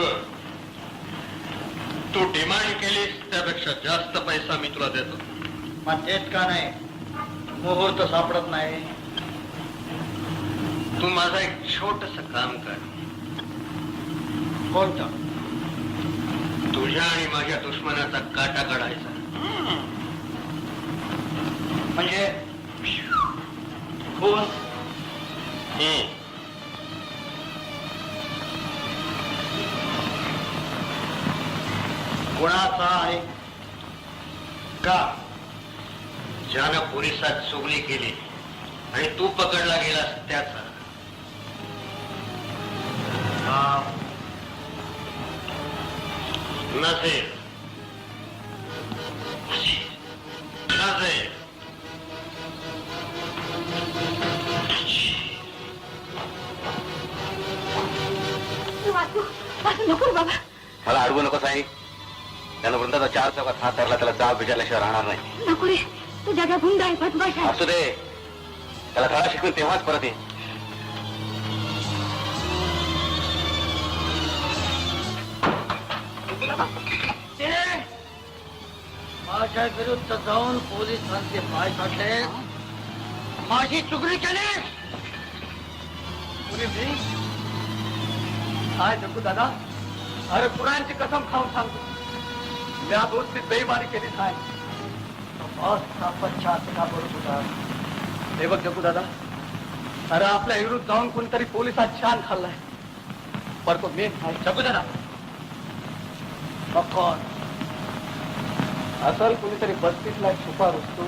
Speaker 1: तू डिमांड केलीस त्यापेक्षा जास्त पैसा मी तुला देतो.
Speaker 3: मग देत का नाही? मुहूर्त सापडत नाही.
Speaker 1: तू माझा एक छोटस काम कर.
Speaker 3: कोणतं?
Speaker 1: तुझ्या आणि माझ्या दुश्मनाचा काटा काढायचा.
Speaker 3: म्हणजे खून? कोणाचा आहे?
Speaker 1: का? ज्यानं पोलिसात चोगली केली आणि तू पकडला गेलास त्याचा. नसेल. नसेल.
Speaker 2: वाचू वाचू नको बाबा.
Speaker 6: मला अडवू नको साई. त्यानं वृंदाचा 4 चौकात हात धरला, त्याला जाब विचारल्याशिवाय राहणार नाही.
Speaker 2: नको रे, तू जगा गुंड आहे, बदमाश आहे.
Speaker 6: असू दे, त्याला धडा शिकून तेव्हाच परत ये.
Speaker 3: माझ्या विरुद्ध जाऊन पोलिसांचे पाय काढले, माझी चुगली केली.
Speaker 4: काय जग्गू दादा, अरे पुराणची कसम खाऊन सांगतो, त्या दोस्तीत बेईमानी केली नाही.
Speaker 3: पश्चात बोलत होता.
Speaker 4: हे बघ जग्गू दादा, अरे आपल्या विरुद्ध जाऊन कोणतरी पोलिसात छान खाल्लाय. पर तो मेन नाही. जग्गू दादा,
Speaker 3: मग कोण?
Speaker 4: असल कोणीतरी 32 छुपा रुसतो.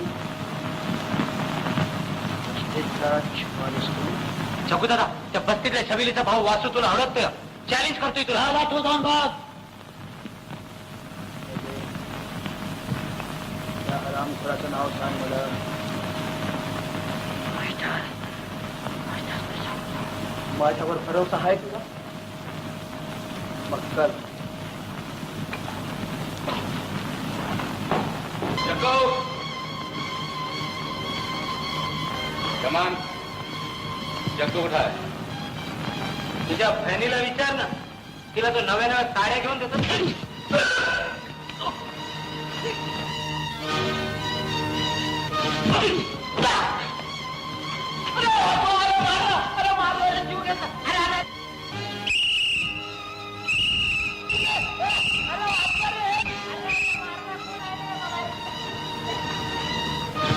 Speaker 4: जग्गू दादा, त्या 32 छबिलीचा भाऊ वासू तुला आवडत? चॅलेंज करतोय तुला.
Speaker 3: वाटू जाऊन बघ. हरामखोराचं नाव सांग मला. माझ्यावर भरोसा आहे तुला? मग कर.
Speaker 6: कमान जग्गू कुठं आहे?
Speaker 4: तुझ्या बहिणीला विचार ना, तिला तो नव्या नव्या साड्या घेऊन देतो.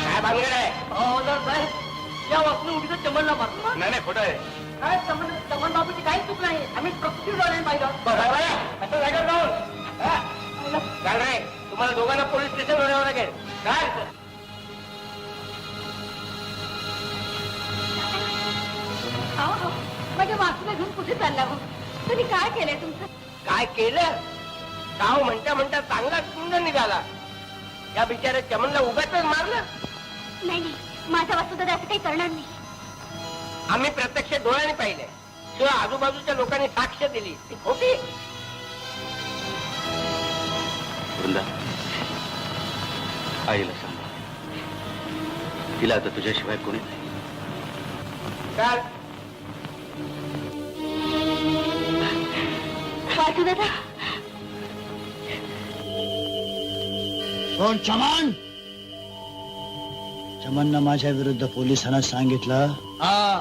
Speaker 7: काय भानगड आहे?
Speaker 4: या वाचून उगीच चमनला मारतो.
Speaker 6: नाही नाही खोटं आहे.
Speaker 4: काय चमन बाबूची काहीच चूक नाही. आम्ही प्रकृती डोळ्याने पाहिलं.
Speaker 7: असं जागेवर राहून काय नाही, तुम्हाला दोघांना पोलीस स्टेशन वर यावं लागेल. काय
Speaker 2: माझ्या वासूला घेऊन कुठे चालला हो? तुम्ही काय केलंय तुमचं?
Speaker 7: काय केलं? गाव म्हणता म्हणता चांगला कुंड निघाला. या बिचाऱ्या चमनला उगाच मारलं.
Speaker 2: नाही नाही, माझा वासू दादा असं काही करणार नाही.
Speaker 7: आम्ही प्रत्यक्ष डोळ्याने पाहिले, शिवाय आजूबाजूच्या लोकांनी साक्ष दिली. ती खोटी.
Speaker 6: वृंदा, आईला सांग, तिला आता तुझ्याशिवाय कोणी नाही.
Speaker 7: काय
Speaker 2: वासू दादा,
Speaker 8: कोण? चमन. चमननं माझ्या विरुद्ध पोलिसांना सांगितलं
Speaker 9: हाँ,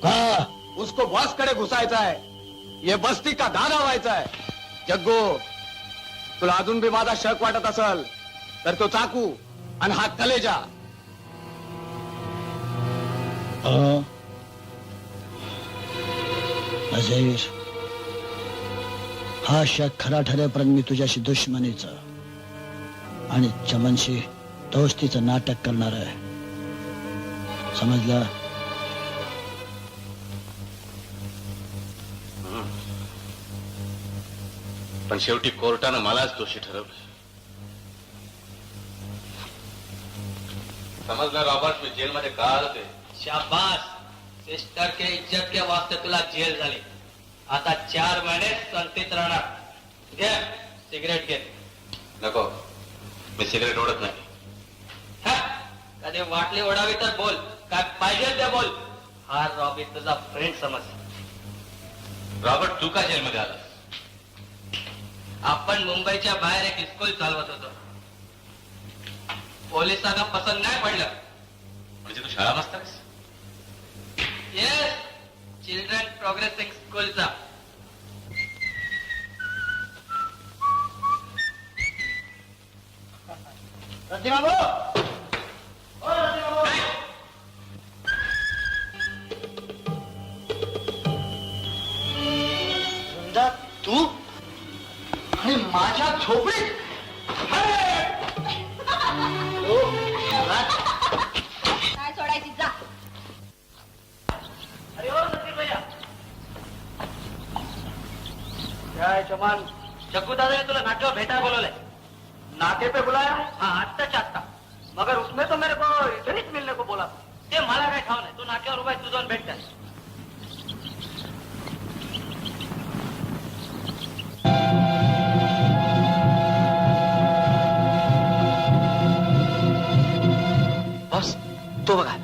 Speaker 8: का?
Speaker 9: उसको बॉस कडे घुसायचा आहे. ये बस्ती का दादा व्हायचा आहे. जग्गू, तुला अजून बी माझा शक वाटत असल तर तो चाकू आणि हा कलेजा.
Speaker 8: नजीर, हा शक खरा ठरेपर्यंत मी तुझ्याशी दुश्मनीचं आणि चमनशी दोस्तीचं नाटक करणार आहे. समजलं?
Speaker 6: पण शेवटी कोर्टानं मलाच दोषी ठरवलं. समजलं रॉबर्ट, मी जेलमध्ये का आलो ते?
Speaker 4: शाबास. सिस्टर के इज्जत के वास्ते तुला जेल झाली. आता 4 महिने संतीत राहणार. घे सिगरेट घे.
Speaker 6: नको, मी सिगरेट ओढत नाही.
Speaker 4: हा? कधी वाटली ओढावी तर बोल, काय पाहिजे ते बोल. हा रॉबी तुझा फ्रेंड समज.
Speaker 6: रॉबर्ट, तू का जेलमध्ये आला?
Speaker 4: आपण मुंबईच्या बाहेर एक स्कूल चालवत होतो. पोलिसांना पसंत नाही पडलं.
Speaker 6: म्हणजे तू शाळा मास्तर?
Speaker 4: येस, चिल्ड्रन प्रोग्रेसिंग स्कूलचा.
Speaker 3: रतिबाबू, तू आणि माझ्या झोपडीत
Speaker 2: काय सोडायची जा.
Speaker 3: अरे ओ नसीर भैया, काय चमन?
Speaker 4: जग्गू दादाने तुला नाट्यावर भेटायला बोलवलंय.
Speaker 3: नाते पे बुलाया?
Speaker 4: हाँ, आत्ताच्या आत्ता.
Speaker 3: मगर उसमें तो मेरे को इधर ही मिलने को बोला.
Speaker 4: ते मला काय ठाव नाही. तू नाक्यावर उभा आहे, तू जाऊन भेट कर.
Speaker 5: बॉस, तो बघा.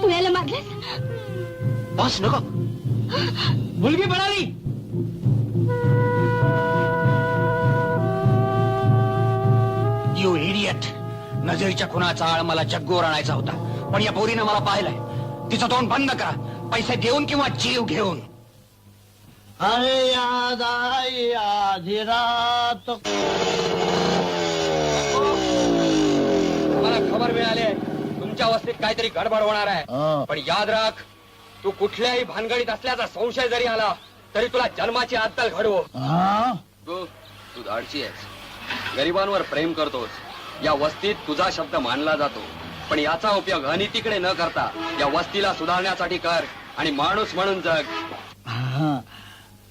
Speaker 2: तू याला मारलेस?
Speaker 5: बॉस नको. मुलगी पळाली. You idiot. नजरेच्या खुनाचा आळ मला जग्गूवर आणायचा होता, पण या पोरीनं मला पाहिलंय. तिचं तोंड बंद करा, पैसे देऊन किंवा जीव घेऊन.
Speaker 8: अरे याद आई आधी रात.
Speaker 9: मला खबर मिळाली आहे, तुमच्या वस्तीत काहीतरी गडबड होणार आहे. पण याद राख, तू कुठल्याही भानगडीत असल्याचा संशय जरी आला तरी तुला जन्माची अद्दल घडवो.
Speaker 8: हा?
Speaker 9: तू धाडशी आहेस, गरिबांवर प्रेम करतोस, या वस्तीत तुझा शब्द मानला जातो, पण याचा उपयोग अनितीकडे न करता या वस्तीला सुधारण्यासाठी कर आणि माणूस म्हणून जग.
Speaker 8: हा.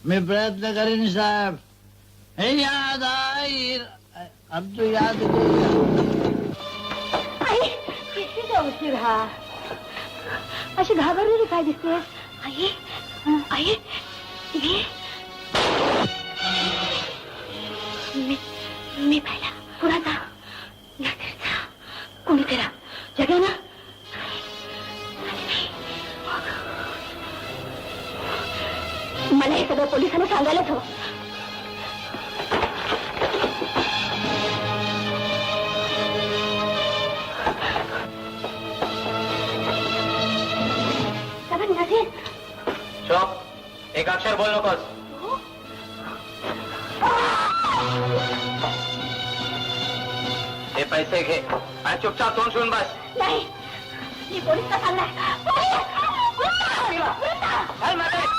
Speaker 8: मी प्रयत्न करीन साहेब. हे याद आहे अब तो याद
Speaker 2: आई किती गवशीर हा, अशी घाबरलेली काय दिसते. आई आई मी पाहिला पुराचा कोणी करा जगा ना. मला हे सगळं पोलिसांना सांगायलाच हवं.
Speaker 4: चुप, एक अक्षर बोल नकोस. हे पैसे घे आणि चुपचाप तोंड शिवून बस.
Speaker 2: नाही, मी पोलिसला सांगणार.
Speaker 4: चल मागे.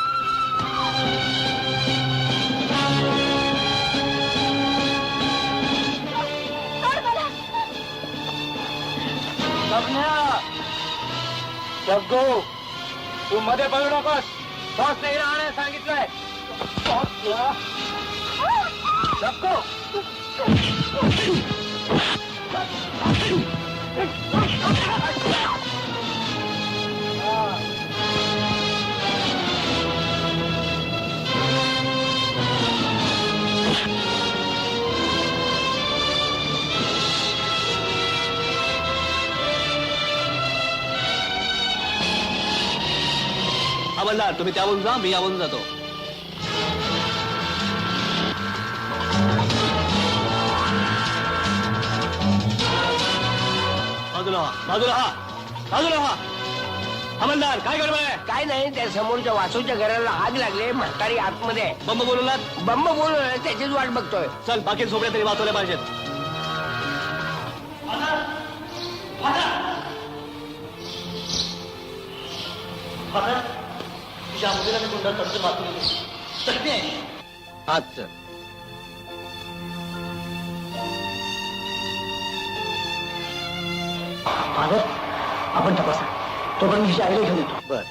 Speaker 4: जग्गू, तू मध्ये बघू नकोस. बॉस नाही राहण्यास सांगितलंय. जग्गू,
Speaker 5: हवालदार तुम्ही त्यावरून जा, मी यावरून जातो. बाजूला हा. हवालदार काय गडबड आहे?
Speaker 7: काय नाही, त्या समोरच्या वासूच्या घराला आग लागले, म्हातारी आतमध्ये आहे.
Speaker 5: बंब बोलवलात?
Speaker 7: बंब बोलवलं, त्याचीच वाट बघतोय.
Speaker 5: चल बाकी झोपड्या तरी वाचवल्या पाहिजेत.
Speaker 8: तुझ्या मुलीला मी गुंडा तंत्र मारून चटणी आहे.
Speaker 3: आज चल.
Speaker 8: फादर, आपण तपासा. तोपर्यंत हिच्या आईला घेऊन येतो.
Speaker 3: बर.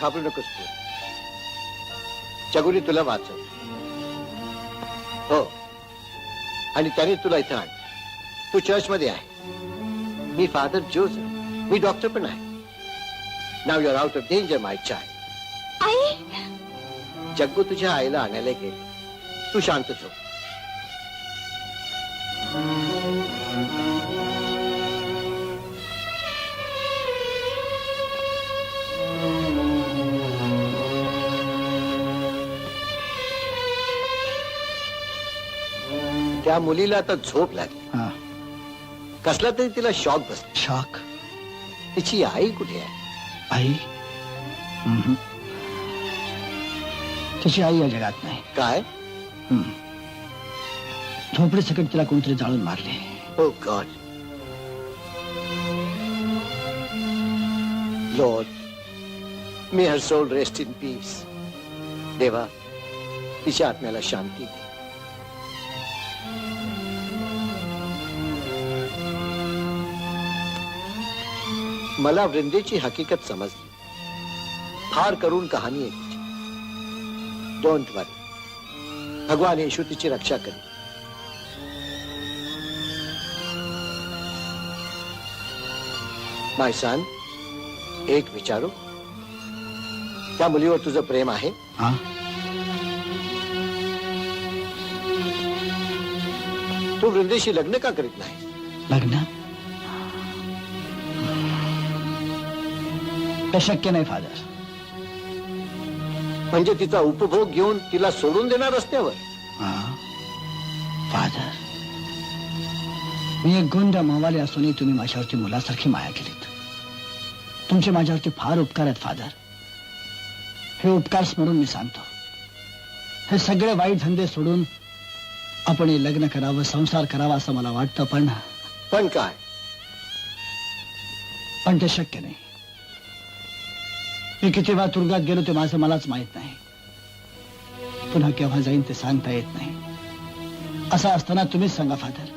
Speaker 3: घाबरू नकोस तू. जगुनी तुला वाचव. हो, आणि त्याने तुला इथं आण. तू चर्च मध्ये आहे. मी फादर जोसेफ, मी डॉक्टर पण आहे. Now your out of danger my child.
Speaker 2: आई
Speaker 3: जग्गू तुझ्या आईला आणायला गेले. तू शांतच हो. त्या मुलीला आता झोप लागली.
Speaker 8: हा.
Speaker 3: कसला तरी तिला शॉक बसला.
Speaker 8: शॉक.
Speaker 3: तिची आई कुठे आहे?
Speaker 8: आई तिची आई या जगात नाही.
Speaker 3: काय?
Speaker 8: झोपडी सकट तिला कोणतरी जाळून मारले.
Speaker 3: Oh God. Lord, may her soul rest in peace. देवा, तिच्या आत्म्याला शांती दे. मला वृंदेची हकीकत समजली. फार करून कहाणी आहे तिची. डोंट वरी, भगवान येशू तिची रक्षा करेल. माय सन, एक विचारू. त्या मुलीवर तुझं प्रेम आहे?
Speaker 8: हा.
Speaker 3: तू वृंदेशी लग्न का करीत नाही?
Speaker 8: लग्न हे शक्य नाही फादर.
Speaker 3: म्हणजे तिचा उपभोग घेऊन तिला सोडून देणार रस्त्यावर?
Speaker 8: फादर, मी एक गुंड मावाले असूनही तुम्ही माझ्यावरती मुलासारखी माया केलीत. तुमचे माझ्यावरती फार उपकार आहेत फादर. हे उपकार स्मरून मी सांगतो, हे सगळे वाईट धंदे सोडून आपण हे लग्न करावं, संसार करावा असं मला वाटतं.
Speaker 3: पण काय?
Speaker 8: पण ते शक्य नाही. मी किती वेळा तुरुंगात गेलो ते माझं मलाच माहित नाही. पुन्हा केव्हा जाईन ते सांगता येत नाही. असं असताना तुम्हीच सांगा फादर,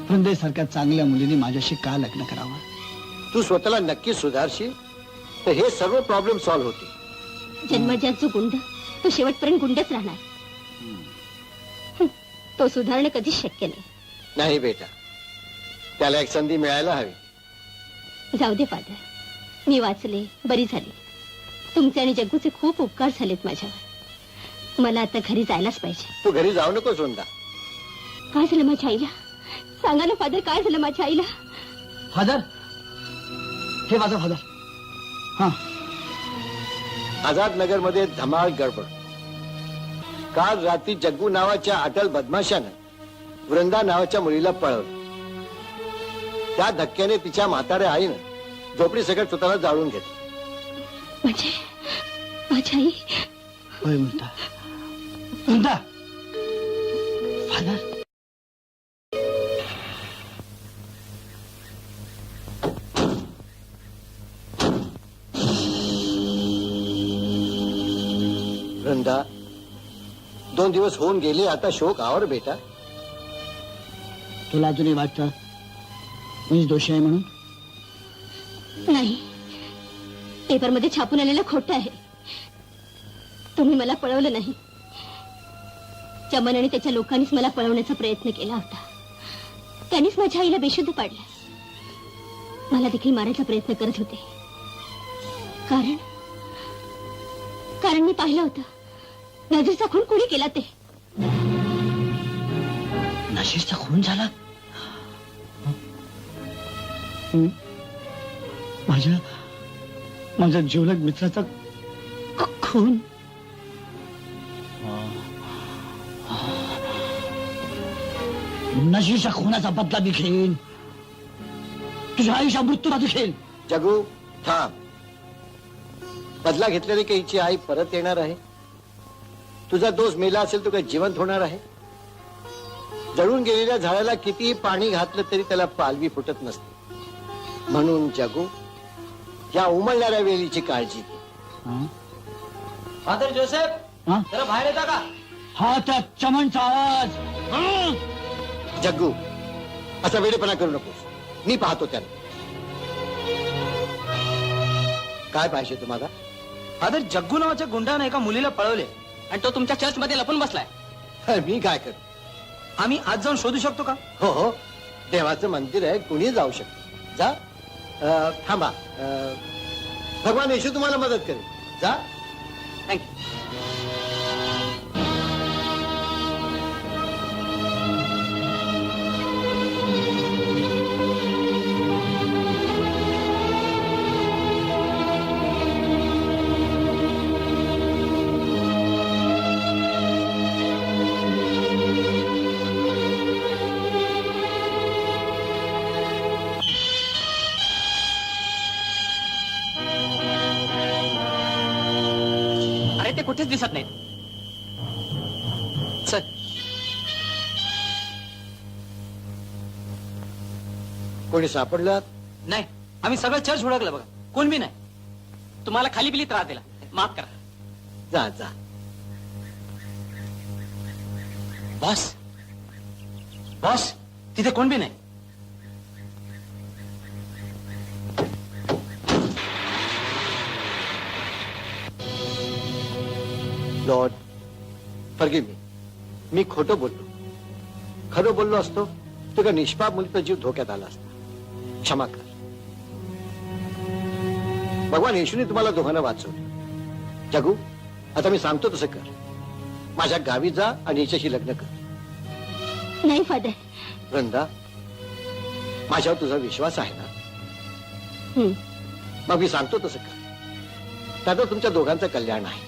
Speaker 8: वृंदेसारख्या चांगल्या मुलीने माझ्याशी का लग्न करावं?
Speaker 3: तू स्वतःला नक्की सुधारशील तर हे सर्व प्रॉब्लेम सॉल्व्ह होतील.
Speaker 2: जन्मजात जो गुंड तो शेवटपर्यंत गुंडच राहणार. तो सुधारणं कधीच शक्य नाही.
Speaker 3: नाही बेटा, त्याला एक संधी मिळायला हवी.
Speaker 2: जाऊ दे फादर, मी वाचले, बरी झाली. तुमचे आणि जग्गूचे खूप उपकार झालेत माझ्यावर. मला आता घरी जायलाच पाहिजे.
Speaker 3: तू घरी जाऊ नकोस वृंदा.
Speaker 2: काय झालं माझ्या आईला? सांगा ना फादर, काय झालं माझ्या आईला?
Speaker 8: फादर, हे माझा फादर. हा,
Speaker 3: आझाद नगर मध्ये धमाल गडबड. काल रात्री जग्गू नावाच्या अटल बदमाशानं वृंदा नावाच्या मुलीला पळवलं. त्या धक्क्याने तिच्या म्हाताऱ्या आईनं झोपडी सगळं स्वतःला जाळून घेतलं.
Speaker 2: म्हणजे माझी आई?
Speaker 8: होय म्हणता. म्हणता फादर,
Speaker 3: वृंदा, 2 दिवस होऊन गेले, आता शोक आवर बेटा.
Speaker 8: तुला अजूनही वाटतं मीच दोषी आहे म्हणून?
Speaker 2: नाही, पेपरमध्ये छापून आलेलं खोटं आहे. तुम्ही मला पळवलं नाही. चमन आणि त्याच्या लोकांनीच मला पळवण्याचा प्रयत्न केला होता. त्यांनीच माझ्या आईला बेशुद्ध पाडलं. मला देखील मारायचा प्रयत्न करत होते. कारण मी पाहिलं होतं नजरेचा खून कोणी केला ते.
Speaker 8: नशीरचा खून झाला? माझ्या जीवलग मित्राचा खून? नशीरच्या खुनाचा बदला मी घेईन. तुझ्या आईच्या मृत्यूला दिखेल.
Speaker 3: जगू थांब. बदला घेतलेली की हिची आई परत येणार आहे? तुझा दोष मेला असेल तो काय जिवंत होणार आहे? जळून गेलेल्या झाडाला कितीही पाणी घातलं तरी त्याला पालवी फुटत नसते. म्हणून जगू, या उमलणाऱ्या वेलीची काळजी घे.
Speaker 4: फादर जोसेफ,
Speaker 8: हा?
Speaker 4: जरा बाहेर येता का?
Speaker 8: हा त्या चमनचा आवाज.
Speaker 3: जग्गू, असा वेडेपणा करू नकोस. मी पाहतो त्याला. काय पाहिजे तुम्हाला?
Speaker 4: फादर, जग्गू नावाच्या गुंडाने एका मुलीला पळवले आणि तो तुमच्या चर्च मध्ये लपून बसलाय.
Speaker 3: मी काय करू?
Speaker 4: आम्ही आज जाऊन शोधू शकतो का?
Speaker 3: हो हो, देवाचं मंदिर आहे, कुणी जाऊ शकतो. जा. थांबा. भगवान येशू तुम्हाला मदत करेल. जा.
Speaker 4: थँक्यू. ते कुठेच दिसत नाहीत. चल.
Speaker 3: कोणी सापडलं?
Speaker 4: नाही, आम्ही सगळं चर्च हुडकलं बघा, कोण बी नाही. तुम्हाला खाली पिली त्रास दिला, माफ करा.
Speaker 3: जा जा.
Speaker 4: बॉस, बॉस, तिथे कोण बी नाही.
Speaker 3: Lord forgive me. मी खोटं बोललो. खरं बोललो असतो तर का निष्पाप मुलीचा जीव धोक्यात आला असता. क्षमा कर. भगवान येशूने तुम्हाला दोघांना वाचवलं. जगू, आता मी सांगतो तसं कर. माझ्या गावी जा आणि हिच्याशी लग्न कर.
Speaker 2: नाही फादर.
Speaker 3: वृंदा, माझ्यावर तुझा विश्वास आहे ना? मग मी सांगतो तसं कर. त्यात तुमच्या दोघांचं कल्याण आहे.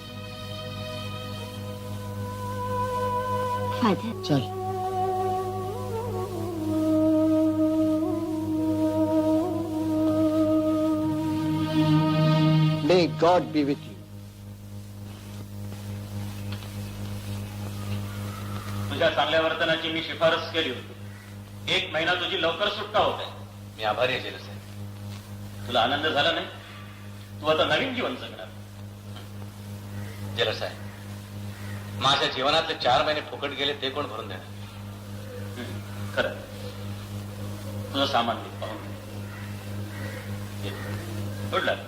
Speaker 2: फादर,
Speaker 8: चल. May God B with you.
Speaker 10: तुझ्या चांगल्या वर्तनाची मी शिफारस केली होती. 1 महिना तुझी लवकर सुटका होत आहे.
Speaker 6: मी आभारी आहे जेलर साहेब.
Speaker 10: तुला आनंद झाला नाही? तू आता नवीन जीवन जगणार.
Speaker 6: जेलर साहेब, माझ्या जीवनातले 4 महिने फुकट गेले ते कोण भरून देणार?
Speaker 10: खरं. तुझं सामान मी पाहून गुड लक.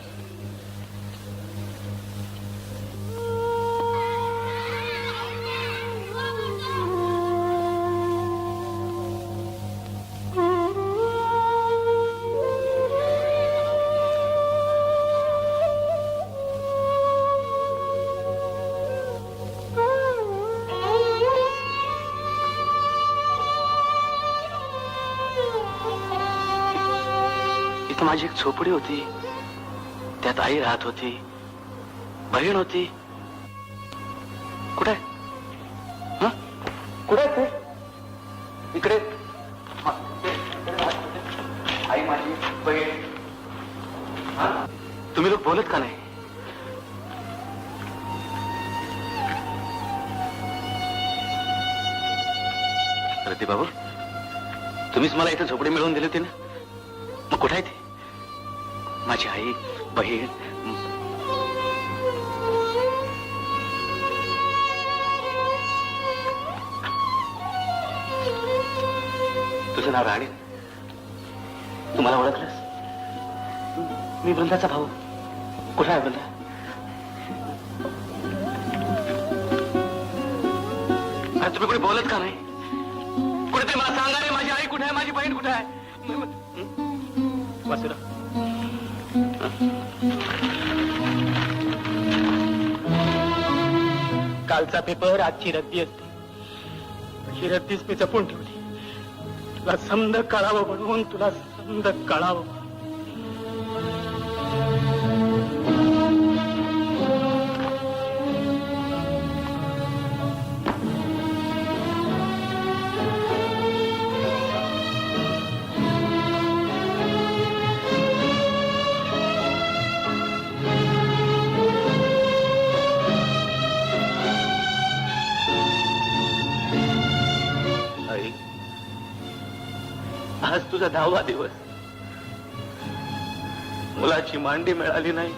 Speaker 5: इथं माझी एक झोपडी होती, त्यात आई राहत होती, बहीण होती. कुठे कुठे ते? इकडे आई माझी बहीण. तुम्ही लोक बोलत का नाही? रती बाबू, तुम्हीच मला इथे झोपडी मिळवून दिली होती ना, मग कुठे आहे ती माझी आई बहीण? तुझं नाव राणी? तुम्हाला ओळखलंस? मी वृंदाचा भाऊ. कुठे आहे वृंदा? अरे तुम्ही कुठे बोलत का नाही? कुठेतरी मला सांगा रे, माझी आई कुठे आहे, माझी बहीण कुठे आहे? वासुरा,
Speaker 7: कालचा पेपर आजची रद्दी असते. ही रद्दीच मी जपून ठेवली. तुला समद कळावं म्हणून, तुला समद कळावं.
Speaker 5: आज तुझा 10वा दिवस. मुलाची मांडी मिळाली नाही,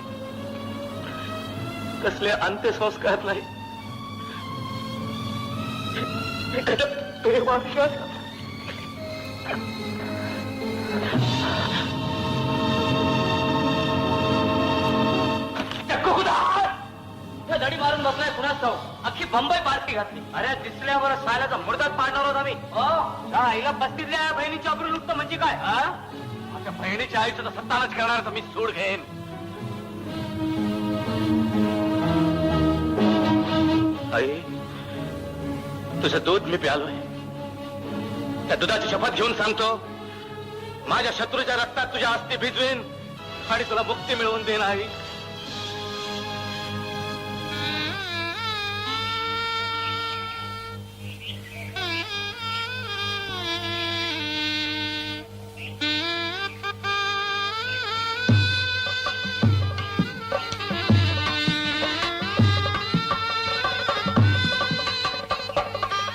Speaker 5: कसले अंत्यसंस्कार नाही.
Speaker 7: दडी मारून बसलाय कुणाच ठाऊ. अख्खी बंबई पार्टी घातली. अरे दिसल्यावर सायलाचा मुर्दाच पाडणार होत आम्ही. आईला 35ल्या बहिणीची अब्रू लुटतं म्हणजे काय? माझ्या बहिणीच्या आईचं तर सत्तानाच करणार तर मी सूड घेईन.
Speaker 5: आई, तुझं दूध मी प्यालोय. त्या दुधाची शपथ घेऊन सांगतो, माझ्या शत्रूच्या रक्तात तुझ्या अस्थी भिजवेन आणि तुला मुक्ती मिळवून देईन. आई,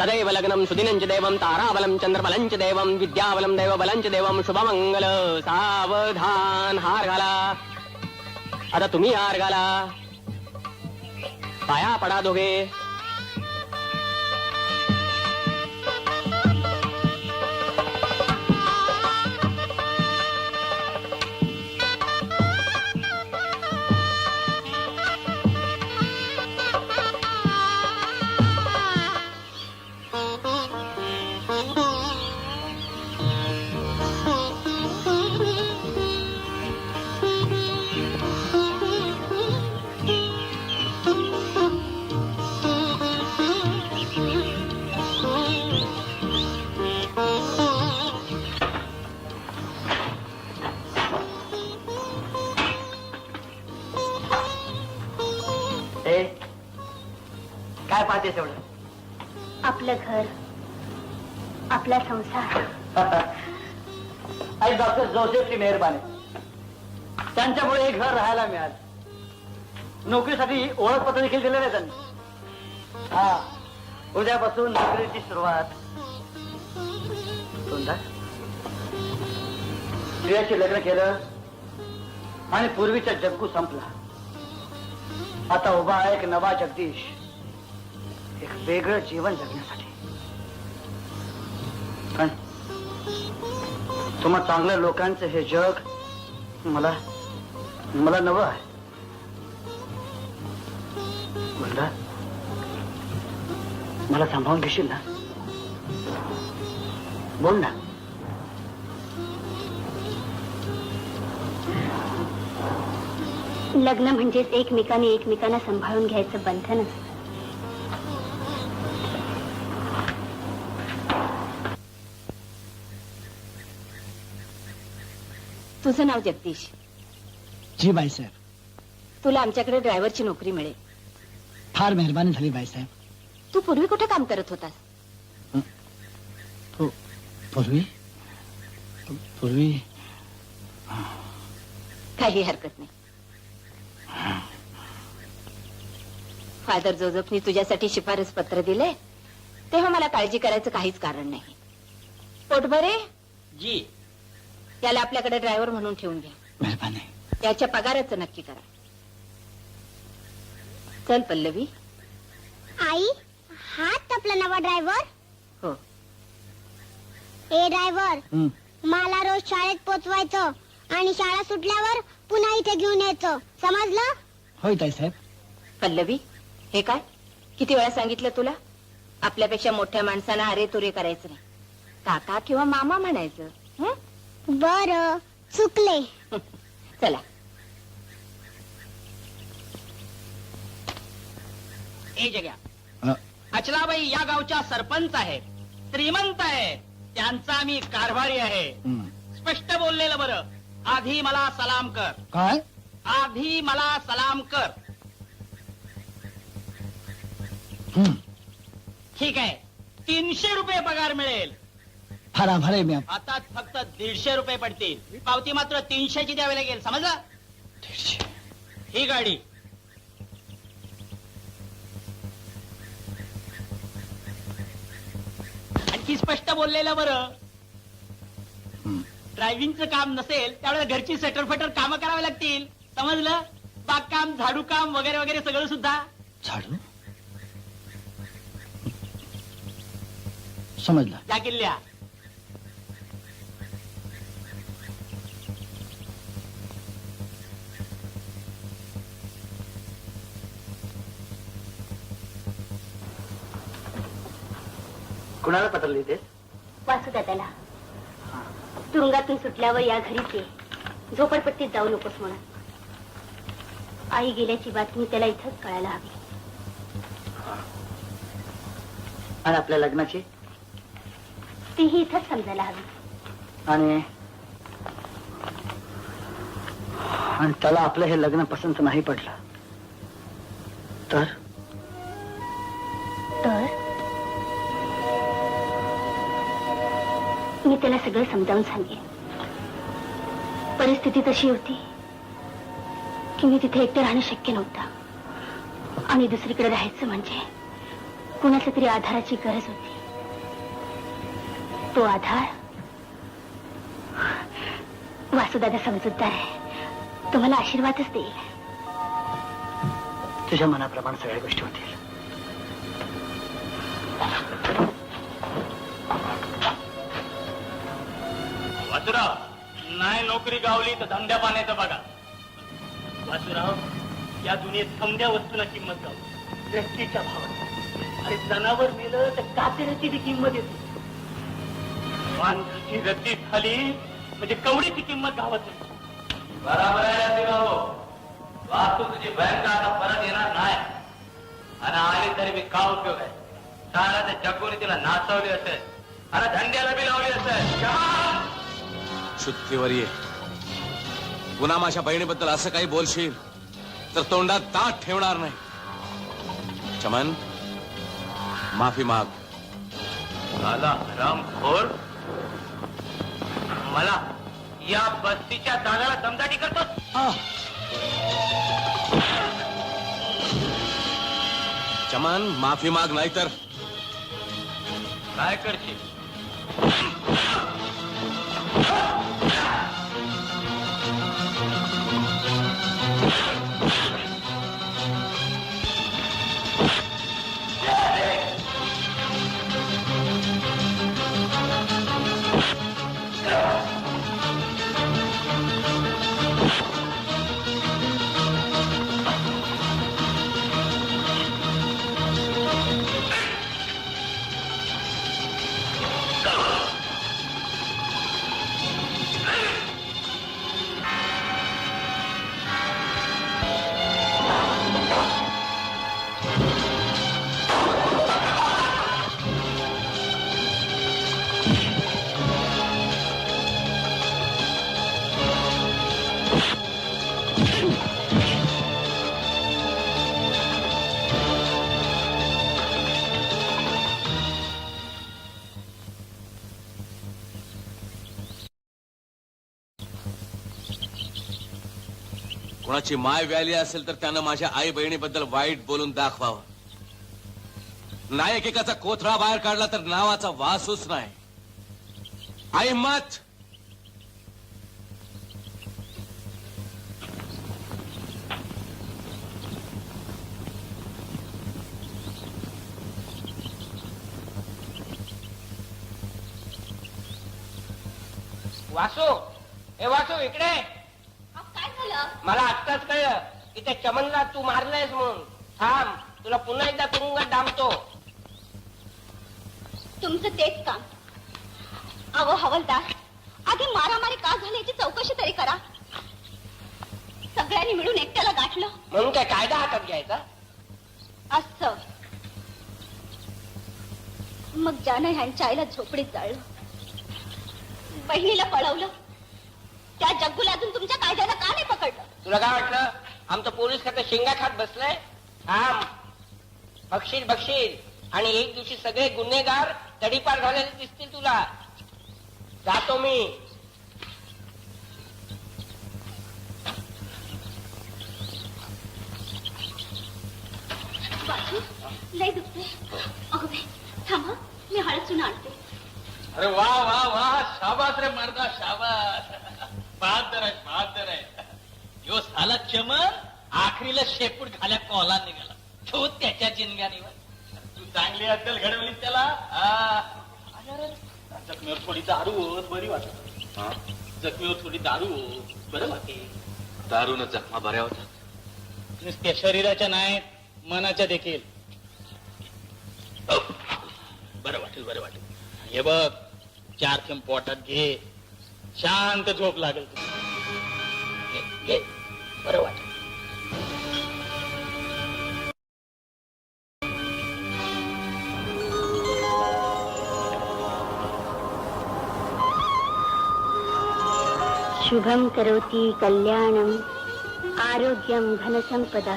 Speaker 7: तदैव लग्नं सुदिनं च देवं ताराबलं चंद्रबलं च देवं विद्याबलं दैवबलं च देवं शुभमंगल. सावधान. हार घाला. आता तुम्ही हार घाला. पाया पडा दोघे.
Speaker 3: काय पाहते तेवढं?
Speaker 2: आपलं घर, आपला संसार.
Speaker 3: आई डॉक्टर जोसेफची मेहरबानी, त्यांच्यामुळे हे घर राहायला मिळालं. नोकरीसाठी ओळखपत्र देखील दिलेलं आहे त्यांनी. हा, उद्यापासून नोकरीची सुरुवात. सुंदर, स्त्रियाशी लग्न केलं आणि पूर्वीचा जग्गू संपला. आता उभा आहे एक नवा जगदीश, एक वेगळं जीवन जगण्यासाठी. पण तुम्हा चांगल्या लोकांचं हे जग मला नवं आहे. वृंदा, मला सांभाळून घेशील ना? बोल ना.
Speaker 2: लग्न म्हणजेच एकमेकाने एकमेकांना सांभाळून घ्यायचं बंधन असतं. तुझं नाव जगदीश.
Speaker 8: जी बाईसाहेब.
Speaker 2: तुला आमच्याकडे ड्रायव्हरची नोकरी मिळेल.
Speaker 8: फार मेहरबानी झाली बाईसाहेब.
Speaker 2: तू पूर्वी कुठे काम करत होतास?
Speaker 8: पूर्वी पूर्वी
Speaker 2: काही हरकत नाही. फादर जोझफनी तुझ्यासाठी शिफारस पत्र दिले तेव्हा मला काळजी करायचं काहीच कारण नाही. पोटभरे
Speaker 7: जी.
Speaker 2: याला आपल्याकडे ड्रायव्हर म्हणून ठेवून घ्या.
Speaker 8: मेहरबानी.
Speaker 2: याच्या पगाराचं नक्की करा. चल पल्लवी.
Speaker 11: आई, हाच आपला नवा ड्रायव्हर?
Speaker 2: हो.
Speaker 11: ए ड्रायव्हर, मला रोज शाळेत पोचवायचं आणि शाळा सुटल्यावर पुन्हा इथे घेऊन यायचं, समजलं?
Speaker 8: होय ताईसाहेब.
Speaker 2: पल्लवी, हे काय? किती वेळा सांगितलं तुला? आपल्यापेक्षा मोठ्या माणसाला अरे तुरे करायचं नाही. काका किंवा मामा म्हणायचं. हं?
Speaker 11: बरं, चुकले.
Speaker 2: चला.
Speaker 7: ए जग्या, अचलाबाई या गावच्या सरपंच आहे, श्रीमंत आहे, त्यांचा मी कारभारी आहे. स्पष्ट बोललेलं बरं. आधी मला सलाम कर.
Speaker 8: काय?
Speaker 7: आधी मला सलाम कर. ठीक आहे, 300 रुपये पगार मिळेल.
Speaker 8: फार आभार आहे मी.
Speaker 7: आता फक्त 150 रुपये पडतील. पावती मात्र 300ची द्यावी लागेल, समजलं?
Speaker 8: 150.
Speaker 7: ही गाडी. आणखी स्पष्ट बोललेलं बरं. ड्रायव्हिंगचं काम नसेल त्यावेळेला घरची सटरफटर कामं करावी लागतील, समजलं? बागकाम, झाडू काम वगैरे वगैरे सगळं सुद्धा.
Speaker 8: झाडू? समजलं.
Speaker 7: त्या किल्ल्या.
Speaker 3: कुणाला पत्र लिहितेस?
Speaker 2: वासुदादाला. तुरुंगातून सुटल्यावर या घरीच ये. झोपडपट्टीत जाऊ नकोस म्हणून. आई गेल्याची बातमी त्याला इथंच कळायला हवी.
Speaker 3: आणि आपल्या लग्नाची?
Speaker 2: तीही इथंच समजायला हवी.
Speaker 3: आणि त्याला आपलं हे लग्न पसंत नाही पडलं तर?
Speaker 2: मी त्याला सगळं समजावून सांगेन. परिस्थिती तशी होती की मी तिथे एकटे राहणं शक्य नव्हतं आणि दुसरीकडे राहायचं म्हणजे कुणाच्या तरी आधाराची गरज होती. तो आधार वासुदादा समजूतदार आहे. तो मला आशीर्वादच देईल.
Speaker 3: तुझ्या मनाप्रमाणे सगळ्या गोष्टी होतील.
Speaker 10: वासुराव, नाही नोकरी गावली तर धंद्या पाण्याचं बघा. वासुराव, या दुनियेत समद्या वस्तूला किंमत गावली. व्यक्तीच्या भावात. आणि जनावर मेलं तर कातड्याची बी किंमत येते. माणसाची रद्दी झाली म्हणजे कवडीची किंमत गावत नाही.
Speaker 6: बराबर आहे भाऊ. वास्तू तुझी बँक आता परत येणार नाही आणि आली तरी मी का उपयोग आहे? सारा त्या जगून तिला नाचवली असेल आणि धंद्याला बी लावली असेल.
Speaker 12: शुद्धीवर ये. पुन्हा माझ्या बहिणीबद्दल असं काही बोलशील तर तोंडात ताट ठेवणार नाही. चमन, माफी माग.
Speaker 6: आला हरामखोर. मला या बस्तीच्या दादाला दमदाटी करतो.
Speaker 12: चमन माफी माग नाही तर
Speaker 6: काय करशील?
Speaker 12: कोणाची माय व्याली असेल तर त्यानं माझ्या आई बहिणीबद्दल वाईट बोलून दाखवावं. नायकेकाचा कोथळा बाहेर काढला तर नावाचा वासूच नाही. आई मत
Speaker 7: वासू, हे वासू इकडे.
Speaker 2: काय झालं?
Speaker 7: मला आत्ताच कळलं की त्या चमनला तू मारलंयस म्हणून. थांब, तुला पुन्हा एकदा तुरुंगात डांबतो.
Speaker 2: तुमचं तेच काम. अहो हवलदार, आधी मारामारी का झाली याची चौकशी तरी करा. सगळ्यांनी मिळून एकट्याला गाठलं
Speaker 7: म्हणून काय कायदा हातात घ्यायचा?
Speaker 2: असं. मग ज्यानं ह्यांच्या आईला झोपडीत जाळलं, बहिणीला पळवलं, त्या जग्गूला अजून तुमच्या कायद्याला का नाही पकडलं?
Speaker 7: तुला काय वाटलं आमचं पोलीस खातं शिंगा खात बसलंय? थांब, बक्षील बक्षील. आणि एक दिवशी सगळे गुन्हेगार तडीपार झालेले दिसतील तुला. जातो मी.
Speaker 2: बाजू लय दुखते. अगं बाई, थांबा, मी हळद चुना आणते.
Speaker 6: अरे वा वा वा, शाबास रे मर्दा, शाबास. बहादर आहे, बहादर आहे. यो साला चमन आखरीला शेपूट घाल्या कोला निघाला. तो त्याच्या जिनगानीवर. तू चांगली अद्दल घडवली त्याला. जखमीवर थोडी दारू बरी वाटत. जखमीवर थोडी दारू बरं वाटे.
Speaker 9: दारून जखमा बऱ्या होता.
Speaker 10: नुसत्या शरीराच्या नाही, मनाच्या देखील.
Speaker 6: बरं वाटेल, बरं वाटेल. हे बघ, 4 थेंब पोटात घे, शांत झोप लागेल तुला. घे, घे, बरं वाटेल.
Speaker 2: शुभम करोति कल्याणम आरोग्यम धनसंपदा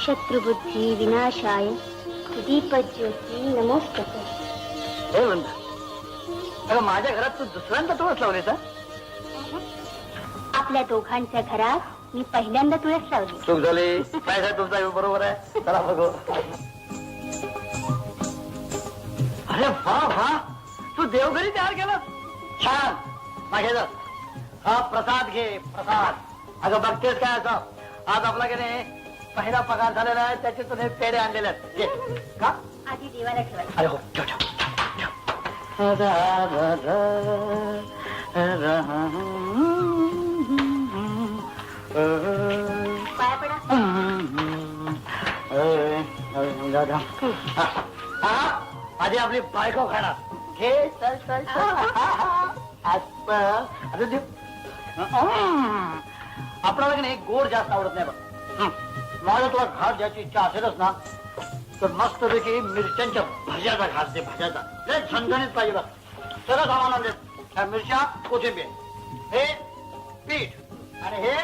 Speaker 2: शत्रुबुद्धी विनाशाय दीपज्योती नमोस्तुते.
Speaker 3: हे वृंदा, अगं माझ्या घरात तू दुसऱ्यांदा तुळस लावले का?
Speaker 2: आपल्या दोघांच्या घरात मी पहिल्यांदा तुळस लावली.
Speaker 3: चूक झाली. काय तुमचा बरोबर आहे. चला बघू. अरे वा वा, तू देवघरी तयार केलं. छान. मागे जा. हा प्रसाद घे, प्रसाद. अगं बघतेस काय असं, आज आपला की नाही पहिला पगार झालेला आहे, त्याचे तुम्ही पेढे आणलेले आहेत. घे. का?
Speaker 2: आधी देवाला ठेवायचं.
Speaker 3: अरे हो, ठेव ठेव.
Speaker 2: पाया पडा.
Speaker 3: आधी आपली बायको खाणार. घे. चल चल आपल्याला की नाही गोड जास्त आवडत नाही बघ. माझ्या तुला घास द्यायची इच्छा असेलच ना, तर मस्त पैकी मिरच्यांच्या भज्याचा घास दे. भज्याचा लय झणझणीत पाहिजे बघ. सगळं सामान आणले. ह्या मिरच्या, कोथिंबीर, हे पीठ आणि हे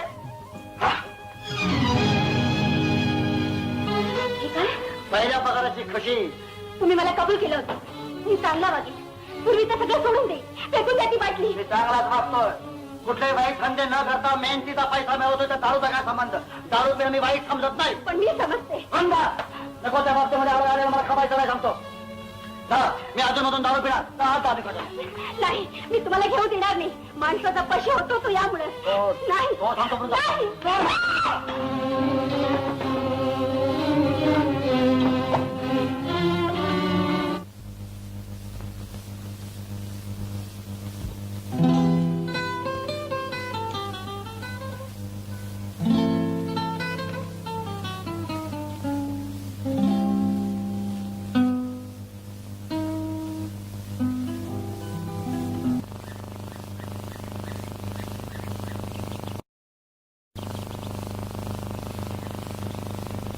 Speaker 3: पहिल्या पगाराची खुशी.
Speaker 2: तुम्ही मला कबूल केलं होतं. मी चांगला वागेल. पूर्वी तर सगळं सोडून दे, फेकून द्या ती बाटली.
Speaker 3: मी चांगलाच वागतोय. कुठलेही वाईट धंदे न करता मेहनतीचा पैसा मिळवतोय तर दारूचा काय संबंध? दारू पिणं मी वाईट समजत नाही.
Speaker 2: पण मी समजते.
Speaker 3: वृंदा, नको त्या बाबतीमध्ये आले मला खपायचं नाही सांगतो. मी अजूनमधून दारू पिणार
Speaker 2: नाही, मी तुम्हाला घेऊ देणार नाही. माणसाचा पशी होतो तो यामुळे. नाही,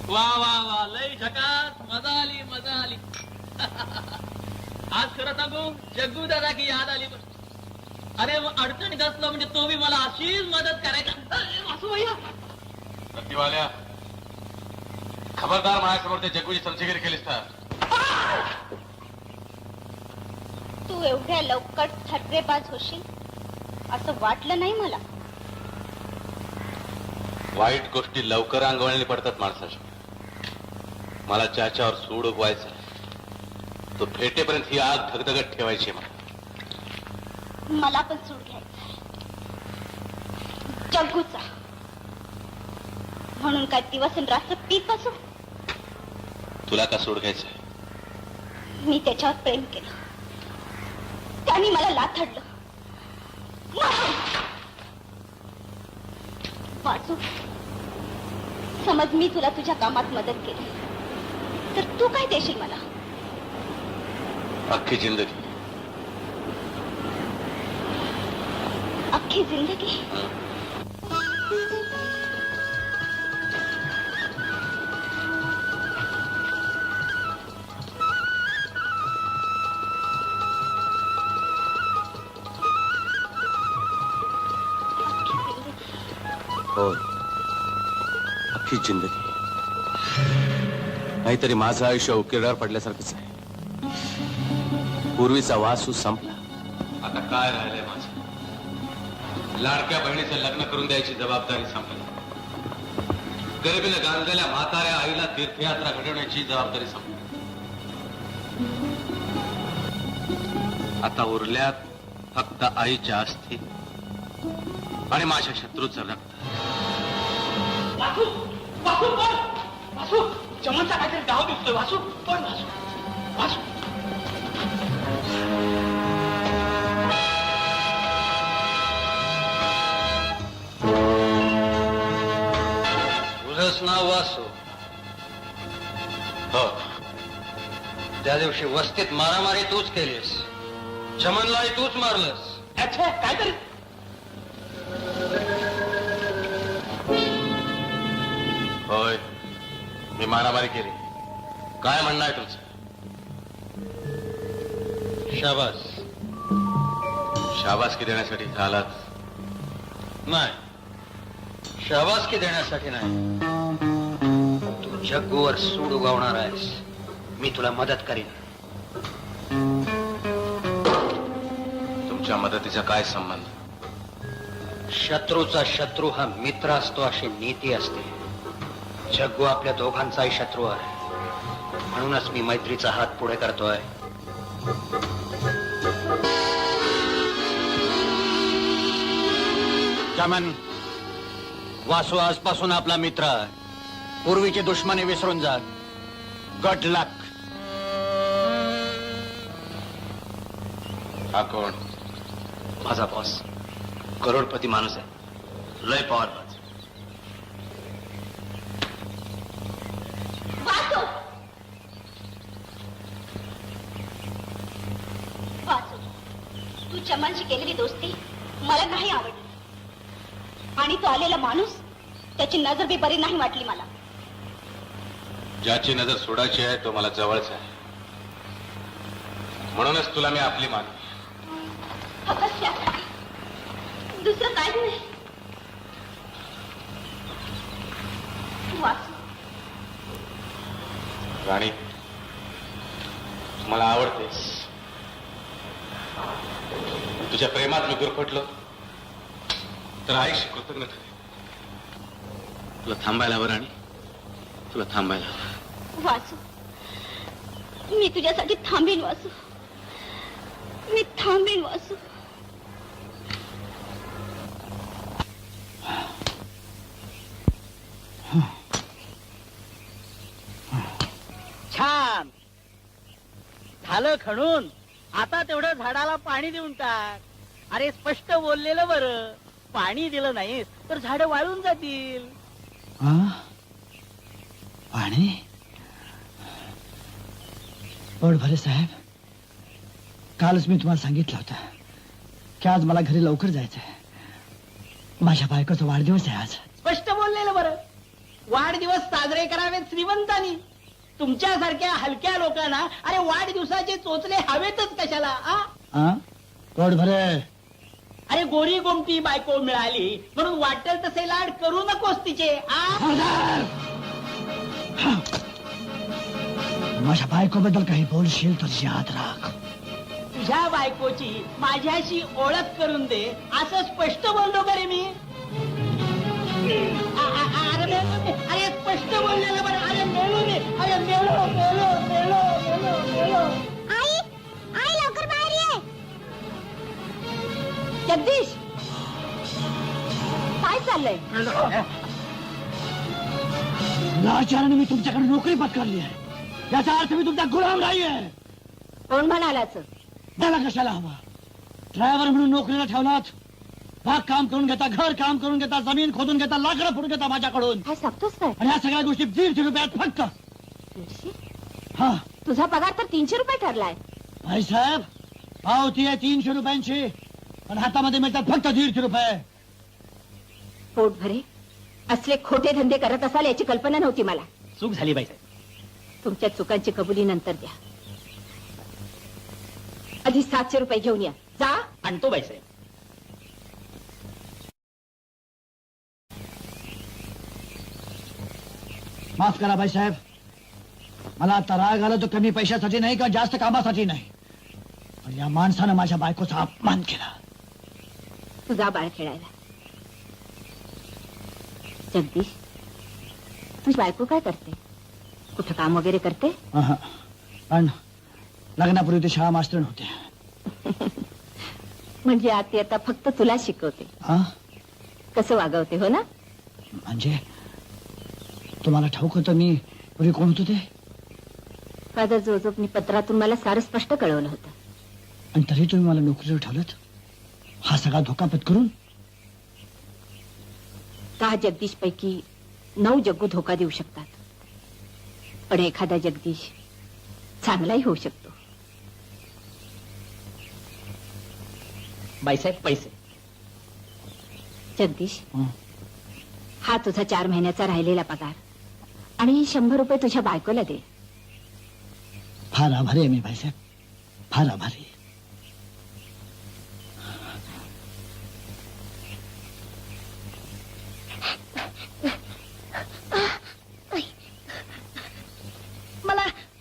Speaker 7: वा वा वा, लय झकास, मजा आली मजा आली. आज खरं सांगू, जग्गू दादा की याद आली बघ. अरे अडचणीत असलं म्हणजे तो बी मला अशीच मदत करायचा. असू भैया
Speaker 12: दिवाल्या, खबरदार माझ्यासमोर ते जग्गूची चमचेगिरी केलीस तर.
Speaker 2: तू एवढ्या लवकर थर्रेबाज होशील असं वाटलं नाही मला.
Speaker 12: वाईट गोष्टी लवकर अंगवळणी पडतात माणसाच्या. मला ज्याच्यावर सूड उगवायचा तो फेटेपर्यंत ही आग धगधगत ठेवायची मला.
Speaker 2: मला पण सूड घ्यायचा जग्गूचा. म्हणून काय दिवस रात्र पीत बसू.
Speaker 12: तुला का सूड घ्यायचंय?
Speaker 2: मी त्याच्यावर प्रेम केलं, त्याने मला लाथडलं. वाचू, समज मी तुला तुझ्या कामात मदत केली तर तू काय देशील मला?
Speaker 12: अख्खी जिंदगी.
Speaker 2: अख्खी जिंदगी?
Speaker 12: होय, अख्खी जिंदगी. नाहीतरी माझं आयुष्य उकिरड्यावर पडल्यासारखंच आहे. पूर्वीचा वासू संपला. आता काय राहिलंय माझं? लाडक्या बहिणीचं लग्न करून द्यायची जबाबदारी संपली. गरिबीला गांजलेल्या म्हाताऱ्या आईला तीर्थयात्रा घडवण्याची जबाबदारी संपली. आता उरल्यात फक्त आईच्या अस्थी आणि माझ्या शत्रूचं रक्त.
Speaker 10: वासू वासू पण वासू, चमनचा काहीतरी डाव दिसतोय. वासू पण वासू वासू.
Speaker 1: तुझंच नाव वासू?
Speaker 12: हो.
Speaker 1: त्या दिवशी वस्तीत मारामारी तूच केलीस, चमनलाही तूच मारलंस.
Speaker 10: अच्छा, काहीतरी
Speaker 12: होय, मी मारामारी केली. काय म्हणणं आहे तुमचं?
Speaker 1: शाबास.
Speaker 12: शाबासकी देण्यासाठी झालाच?
Speaker 1: नाही, शाबासकी देण्यासाठी नाही. तू जग्गूवर सूड उगवणार आहेस, मी तुला मदत करीन.
Speaker 12: तुमच्या मदतीचा काय संबंध?
Speaker 1: शत्रूचा शत्रू हा मित्र असतो अशी नीती असते. जग्गू आपल्या दोघांचाही शत्रू आहे, म्हणूनच मी मैत्रीचा हात पुढे करतोय.
Speaker 8: चमन, वासू आजपासून आपला मित्र आहे. पूर्वीची दुश्मनी विसरून जा. गुड लक.
Speaker 12: हा कोण?
Speaker 1: माझा बॉस, करोडपती माणूस आहे, लय पॉवरबाज.
Speaker 2: वासू, तू चमनशी केलेली दोस्ती मला नाही आवडली आणि तो आलेला माणूस, त्याची नजर बी बरी नाही वाटली मला.
Speaker 12: ज्याची नजर सोडायची आहे तो मला जवळच आहे, म्हणूनच तुला मी आपली मानली.
Speaker 2: फक्त त्यासाठी, दुसरं काय नाही. वासू,
Speaker 12: राणी, मला आवडतेस. तुझ्या प्रेमात मी गुरफटलो तर आईशी कृतज्ञ ठरेन. तुला थांबायला हवं राणी, तुला थांबायला हवं.
Speaker 2: वासू, मी तुझ्यासाठी थांबीन वासू, मी थांबीन वासू.
Speaker 7: छान झालं खणून. आता तेवढं झाडाला पाणी देऊन टाक. अरे स्पष्ट बोललेलं बरं. पाणी दिलं नाहीस तर झाड वाळून जातील.
Speaker 8: पाणी पोट भरे साहेब, कालच मी तुम्हाला सांगितलं होतं की आज मला घरी लवकर जायचंय. माझ्या बायकोचा वाढदिवस आहे आज.
Speaker 7: स्पष्ट बोललेलं बरं. वाढदिवस साजरे करावेत श्रीमंतांनी. तुमच्यासारख्या हलक्या लोकांना अरे वाढदिवसाचे चोचले हवेतच कशाला?
Speaker 8: पोट भरे.
Speaker 7: अरे गोरी गोमटी बायको मिळाली म्हणून वाटेल तसे लाड करू नकोस तिचे.
Speaker 8: माझ्या बायकोबद्दल काही बोलशील तर याद राख.
Speaker 7: तुझ्या बायकोची माझ्याशी ओळख करून दे असं स्पष्ट बोललो का रे मी? अरे स्पष्ट बोललेलं बरं. अरे मेलो दे. अरे मेलो मेलो मेलो मेलो मेलो.
Speaker 11: आई आई लवकर बाहेर ये.
Speaker 2: जगदीश, काय चाललंय?
Speaker 8: लाचाराने मी तुमच्याकडे नोकरी पत्करली आहे. याचा अर्थ मी तुमचा गुलाम नाहीये.
Speaker 2: कोण म्हणालाच?
Speaker 8: त्याला कशाला हवा? ड्रायव्हर म्हणून नोकरीला ठेवलात. भाग काम करून घेता, घर काम करून घेता, जमीन खोदून घेता, लाकडं फोडून घेता माझ्याकडून.
Speaker 2: काय सांगतोस काय?
Speaker 8: आणि या सगळ्या गोष्टी 150 रुपयात फक्त.
Speaker 2: 150?
Speaker 8: हा
Speaker 2: तुझा पगार तर 300 रुपये ठरलाय.
Speaker 8: भाईसाहेब, पावती आहे 300 रुपयांची, पण हातामध्ये मिळतात फक्त 150 रुपये.
Speaker 2: पोट भरे असले खोटे धंदे करत असाल याची कल्पना नव्हती मला.
Speaker 7: चूक झाली बाईसाहेब.
Speaker 2: तुमच्या चुकांची कबुली नंतर द्या. आधी 700 रुपये घेऊन या. जा.
Speaker 7: आणतो बाईसाहेब.
Speaker 8: माफ करा भाईसाहेब, मला आता राग आला तो कमी पैशासाठी नाही का जास्त कामासाठी नाही, पण या माणसानं माझ्या बायकोचा अपमान केला.
Speaker 2: तुझा बाळ खेळायला. जगदीश, तुझी बायको काय करते? कुठं काम वगैरे करते?
Speaker 8: पण लग्नापूर्वी ते शाळा मास्तर होते.
Speaker 2: म्हणजे आता फक्त तुला शिकवते, कसं वागवते, हो ना?
Speaker 8: म्हणजे तुम्हाला ठाऊक होतं मी पूर्वी कोण होतो ते?
Speaker 2: फादर जोझफनी पत्रातून मला सारं स्पष्ट कळवलं होतं.
Speaker 8: आणि तरी तुम्ही मला नोकरीवर ठेवलं. हा सगळा धोका पत्करून?
Speaker 2: 10 जगदीश पैकी 9 जग्गू धोका देऊ शकतात, पण एखादा जगदीश चांगलाही होऊ शकतो.
Speaker 7: बाईसाहेब पैसे.
Speaker 2: जगदीश, हा तुझा 4 महिन्याचा राहिलेला पगार आणि 100 रुपये तुझ्या बायकोला दे.
Speaker 8: फार आभारी आहे मी भाईसाहेब, फार आभारी.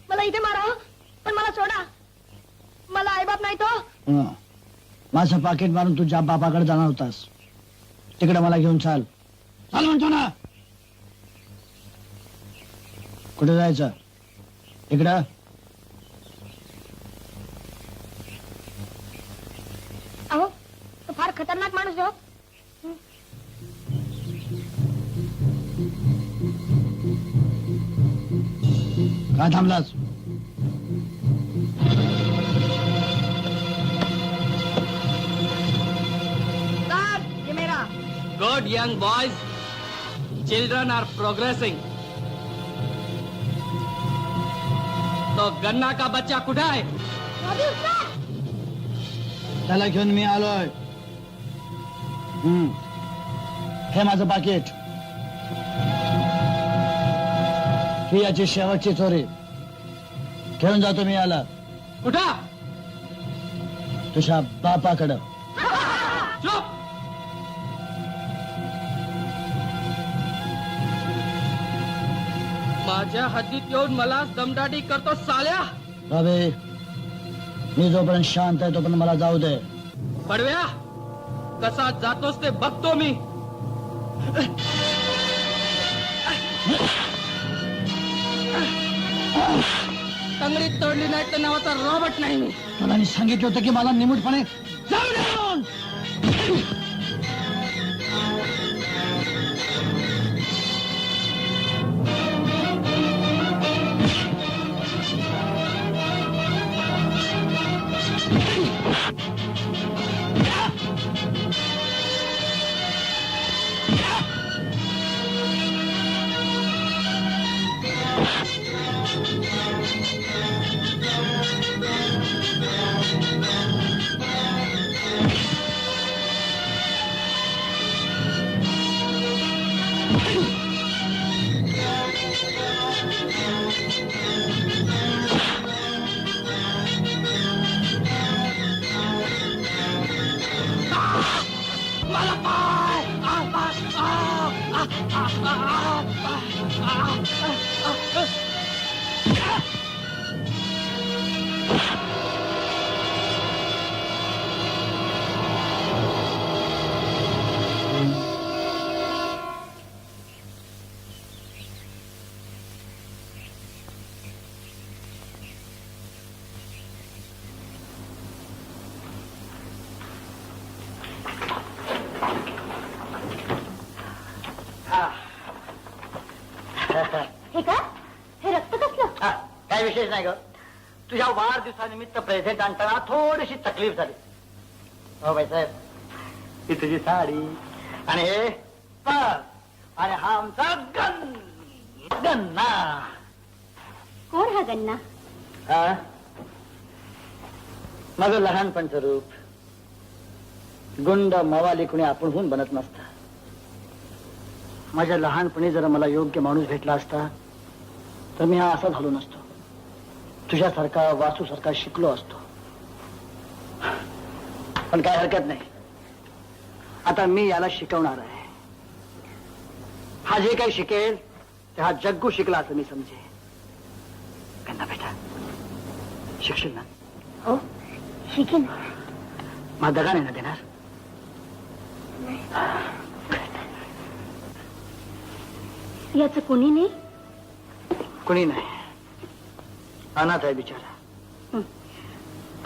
Speaker 2: मला इथे मारा, पण मला सोडा. मला आईबाप नाही तो.
Speaker 8: माझं पाकिट मारून तुझ्या बापाकडे जाणार होतास, तिकडे मला घेऊन चाल. चाल म्हणतो ना. कुठे जायचं? इकडं.
Speaker 2: अहो, तो फार खतरनाक माणूस आहे.
Speaker 8: काय थांबलास?
Speaker 5: Good young boys, children are progressing. तो गन्ना का बच्चा कुठे आहे?
Speaker 8: त्याला घेऊन मी आलोय. हे माझं पाकिट. ही याची शेवटची चोरी. घेऊन जातो मी याला.
Speaker 5: कुठं?
Speaker 8: तुझ्या बापाकडं.
Speaker 5: चुप. माझ्या हद्दीत येऊन मला दमदाटी करतो साल्या.
Speaker 8: बाबे, मी जोपर्यंत शांत आहे तोपर्यंत मला जाऊ दे.
Speaker 5: पडव्या, कसा जातोस ते बघतो मी.
Speaker 7: तंगडीत तोडली नाही तर नावाचा रॉबर्ट नाही मी.
Speaker 8: तुला मी सांगितलं होतं की मला निमूटपणे जाऊ देऊन.
Speaker 2: हे का हे रक्त कसलं?
Speaker 3: काय विशेष नाही ग. तुझ्या वाढदिवसानिमित्त प्रेझेंट आणताना थोडीशी तकलीफ झाली. हो बाईसाहेब, ही तुझी साडी आणि हे पर्स आणि हा आमचा गन्ना.
Speaker 2: कोण हा गन्ना?
Speaker 3: हा माझं लहानपणचं रूप. गुंड मवाली कुणी आपणहून बनत नसता. माझ्या लहानपणी जर मला योग्य माणूस भेटला असता तर मी हा असा झालो नसतो. तुझ्यासारखा वासूसारखा शिकलो असतो. पण काय हरकत नाही. आता मी याला शिकवणार आहे. हा जे काही शिकेल ते हा जग्गू शिकला असं मी समजे. गन्ना बेटा, शिकशील ना?
Speaker 2: हो शिकेन.
Speaker 3: मला दगा नाही ना देणार?
Speaker 2: याच कुणी नाही.
Speaker 3: कुणी नाही. अनाथ आहे बिचारा.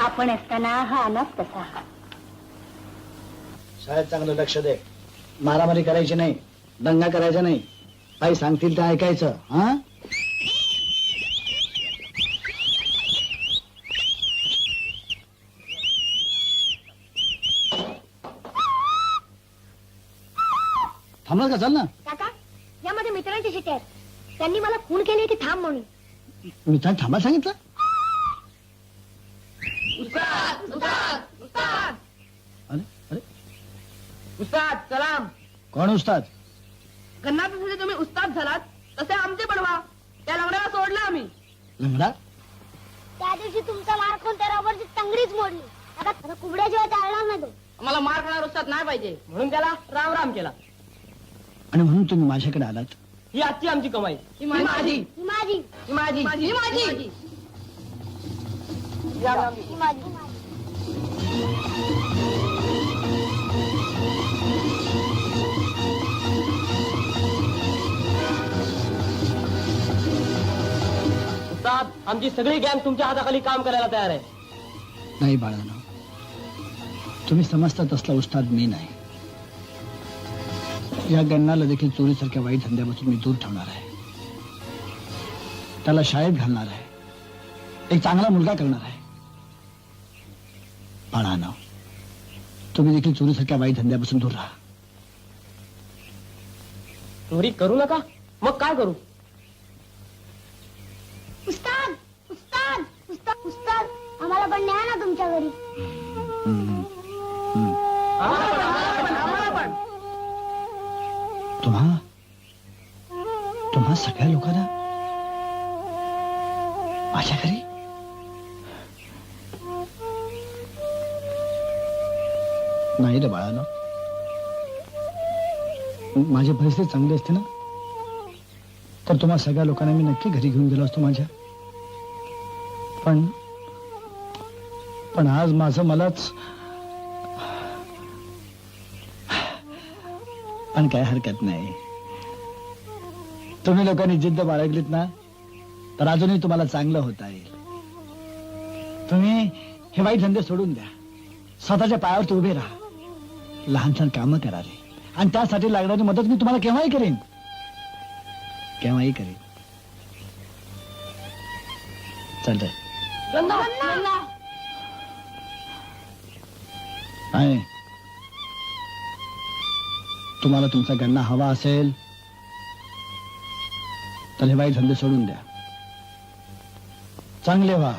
Speaker 2: आपण असताना हा अनाथ कसा?
Speaker 8: शाळेत चांगलं लक्ष दे. मारामारी करायची नाही, दंगा करायचा नाही. काही सांगतील ते ऐकायचं. हा थांबलं का? चाल ना.
Speaker 11: काका, यामध्ये मित्रांची शिटी आहेत. त्यांनी मला खून केली की थांब म्हणून.
Speaker 8: मी त्याला थांबा सांगितलं. अरे अरे,
Speaker 7: उस्ताद सलाम.
Speaker 8: कोण उस्ताद?
Speaker 7: गन्ना जसे तुम्ही उस्ताद झालात तसे आमचे बनवा. त्या लंगड्याला सोडलं आम्ही.
Speaker 8: लंगडा?
Speaker 11: त्या दिवशी तुमचा मार खाऊन त्या रॉबरची तंगडीच मोडली. आता कुबड्याशिवाय चालणार नाही तो.
Speaker 7: आम्हाला मार खाणार उस्ताद नाही पाहिजे म्हणून त्याला राम राम केला.
Speaker 8: आणि म्हणून तुम्ही माझ्याकडे आलात.
Speaker 7: ही आजची आमची कमाई. ही माझी.
Speaker 11: ही माझी.
Speaker 7: ही माझी. ही माझी.
Speaker 11: ही माझी.
Speaker 7: उस्ताद, आमची सगळी गँग तुमच्या हाताखाली काम करायला तयार आहे.
Speaker 8: नाही बाळांनो, तुम्ही समजता तसला उस्ताद मी नाही. या गन्नाला देखील चोरीसारख्या वाईट धंद्यापासून मी दूर ठेवणार आहे. त्याला शाळेत घालणार आहे. एक चांगला मुलगा करणार आहे. बाळांनो, तुम्ही देखील चोरीसारख्या वाईट धंद्यापासून दूर राहा.
Speaker 7: चोरी करू नका. मग काय करू?
Speaker 11: उस्ताद, उस्ताद, उस्ताद, उस्ताद, आम्हाला पण न्या ना तुमच्या घरी.
Speaker 8: तुम्हा सगळ्या लोकांना माझ्या घरी? नाही रे बाळानो, माझी परिस्थिती चांगली असते ना तर तुम्हा सगळ्या लोकांना मी नक्की घरी घेऊन गेलो असतो माझ्या. पण आज माझं मलाच. पण काय हरकत नाही. तुम्ही लोकांनी जिद्द बाळगलीत ना तर अजूनही तुम्हाला चांगलं होता येईल. तुम्ही हे वाईट धंदे सोडून द्या, स्वतःच्या पायावरती उभे राहा, लहान सहान कामं करा रे, आणि त्यासाठी लागणारी मदत मी तुम्हाला केव्हाही करेन, केव्हाही करेन. चल रे. नाही, तुम्हाला तुमचा गन्ना हवा असेल तर हे वाईट धंदे सोडून द्या, चांगले व्हा.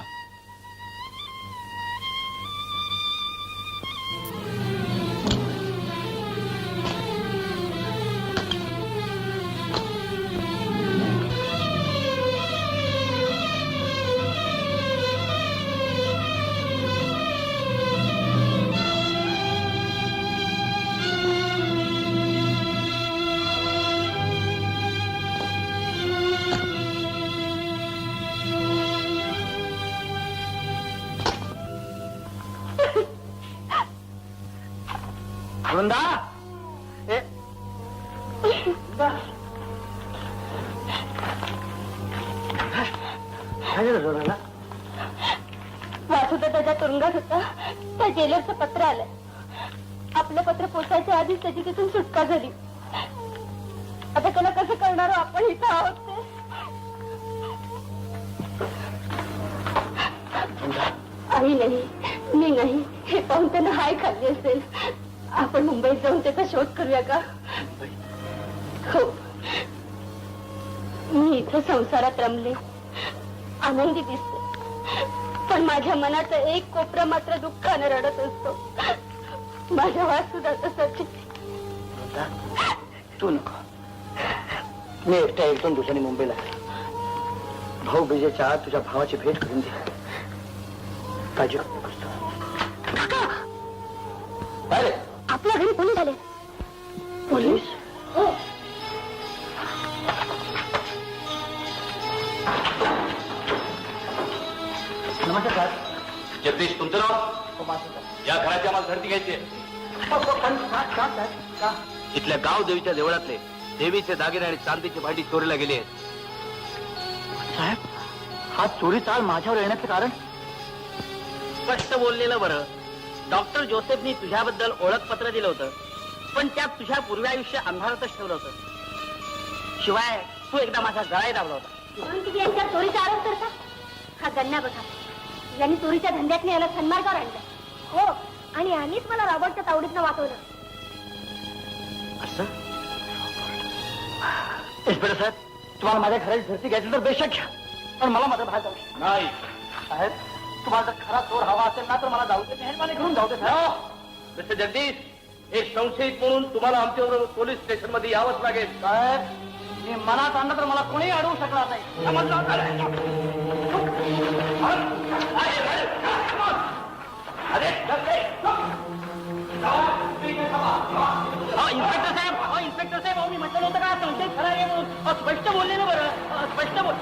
Speaker 3: वृंदा,
Speaker 2: वासू तर त्याच्या तुरुंगात होता, त्या जेलरचं पत्र आलंय. आपलं पत्र पोचायच्या आधीच त्याची तिथून सुटका झाली. आता त्याला कसं करणार आपण इथं आहोत ते. आई नाही, मी नाही, हे पाहून त्यानं हाय खाल्ली असेल. आपण मुंबईत जाऊन त्याचा शोध करूया का? हो, मी इथं संसारात रमले, आनंदी दिसते, पण माझ्या मनाचा एक कोपरा मात्र दुःखानं रडत असतो. माझ्या वासूदा तसाच.
Speaker 3: तू नको, मी एकट्या 1-2 दिवसांनी मुंबईला भाऊ बीजेच्या आत तुझ्या भावाची भेट करून दे. काळजी करू नकोस तू. अरे
Speaker 2: आपल्या घरी पोलीस आले.
Speaker 3: पोलीस? नमस्कार.
Speaker 12: जगदीश तुमचं नाव? या घराची आम्हाला धरती घ्यायची आहे.
Speaker 6: इथल्या गाव देवीच्या देवळातले देवीचे दागिने आणि चांदीची भांडी चोरीला गेली आहेत.
Speaker 3: साहेब, हा चोरी चाल माझ्यावर येण्याचं कारण?
Speaker 10: स्पष्ट बोललेलं बरं. डॉक्टर जोसेफनी तुझ्याबद्दल ओळखपत्र दिलं होतं, पण त्यात तुझ्या पूर्वायुष्य अंधारातच ठेवलं होतं. शिवाय तू एकदा माझा गळाही दाबला होता.
Speaker 2: म्हणून तुम्ही यांच्यावर चोरीचा आरोप करता? हा गन्ना बघा, यांनी चोरीच्या धंद्यातनं याला सन्मार्गावर आणलं. हो, आणि आम्हीच मला रॉबर्टच्या तावडीतनं वाचवलं.
Speaker 3: असं? इन्स्पेक्टर साहेब, तुम्हाला माझ्या घराची धरती घ्यायची तर बेशक घ्या, पण मला माझा भाग जाऊ दे.
Speaker 12: नाही.
Speaker 3: साहेब, तुम्हाला जर खरा चोर हवा असेल ना तर मला जाऊ दे, मेहरबानी करून जाऊ दे साहेब.
Speaker 12: मिस्टर जगदीश, एक संशयित म्हणून तुम्हाला आमच्याबरोबर पोलीस स्टेशन मध्ये यावंच लागेल.
Speaker 3: साहेब, मी मनात आणलं तर मला कोणी अडवू शकणार नाही.
Speaker 10: इन्स्पेक्टर साहेब, मी म्हटलं होतं का संशय खरा आहे म्हणून. स्पष्ट बोललेलं बरं, स्पष्ट बोल.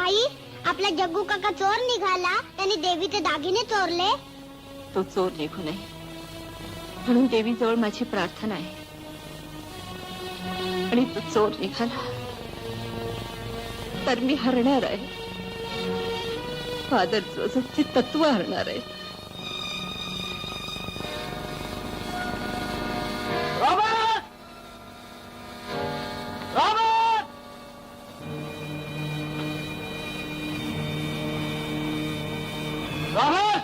Speaker 11: आई, आपला जग्गू काका चोर निघाला, त्याने देवीचे दागिने चोरले.
Speaker 2: तो चोर निघू नये म्हणून देवीजवळ माझी प्रार्थना आहे, आणि तो चोर निघाला तर मी हरणार आहे. फादर जोसेफची तत्व हरणार आहे.
Speaker 3: रॉबर्ट! रॉबर्ट! रॉबर्ट!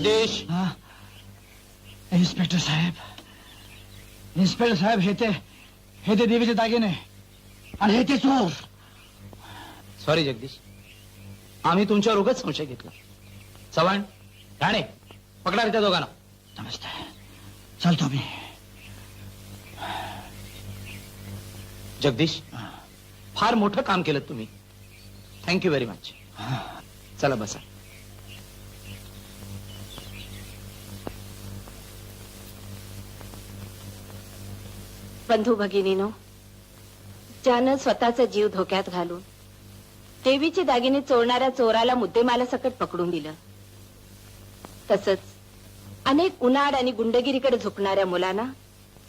Speaker 5: जगदीश
Speaker 8: हा? इन्स्पेक्टर साहेब, इन्स्पेक्टर साहेब, हे ते देवीचे दागिने आणि हे ते चोर.
Speaker 5: सॉरी जगदीश, आम्ही तुमच्यावर उगाच संशय घेतला. चव्हाण, ठाणे, पकडा रे त्या दोघांना.
Speaker 8: नमस्ते, चालतो मी.
Speaker 5: जगदीश, फार मोठं काम केलं तुम्ही. Thank you very much. चला बसा.
Speaker 2: बंधू भगिनीनो, ज्यानं स्वतःचा जीव धोक्यात घालून देवीचे दागिने चोरणाऱ्या चोराला मुद्देमालासकट पकडून दिलं, तसंच अनेक उन्हाळ आणि गुंडगिरीकडे झुकणाऱ्या मुलांना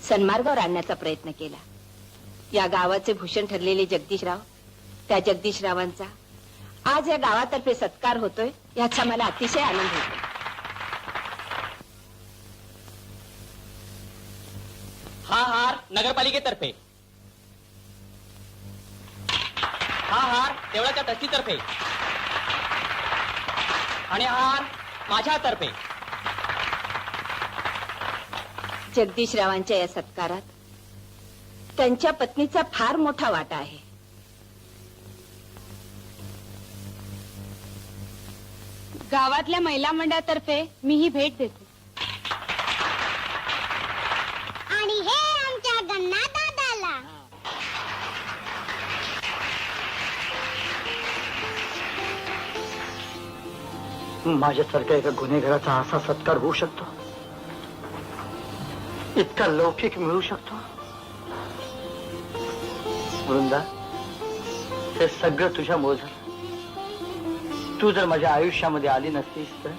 Speaker 2: सन्मार्गावर आणण्याचा प्रयत्न केला. या गावाचे भूषण ठरलेले जगदीशराव, त्या जगदीशरावांचा आज या गावातर्फे सत्कार होतोय, याचा मला अतिशय आनंद होतो.
Speaker 7: हा हार नगरपालिकेतर्फे, हा हार देवळाच्या ट्रस्टीतर्फे आणि हा हार माझ्यातर्फे.
Speaker 2: जगदीशरावांच्या या सत्कारात त्यांच्या पत्नीचा फार मोठा वाटा आहे. गावातल्या महिला मंडळातर्फे मी ही भेट देते.
Speaker 11: आणि हे आमच्या गन्ना दादाला.
Speaker 3: माझ्यासारख्या एका गुन्हेगाराचा असा सत्कार होऊ शकतो, इतका लौकिक मिळू शकतो. वृंदा, हे सगळं तुझ्यामुळे झालं. तू जर माझ्या आयुष्यामध्ये आली नसतीस तर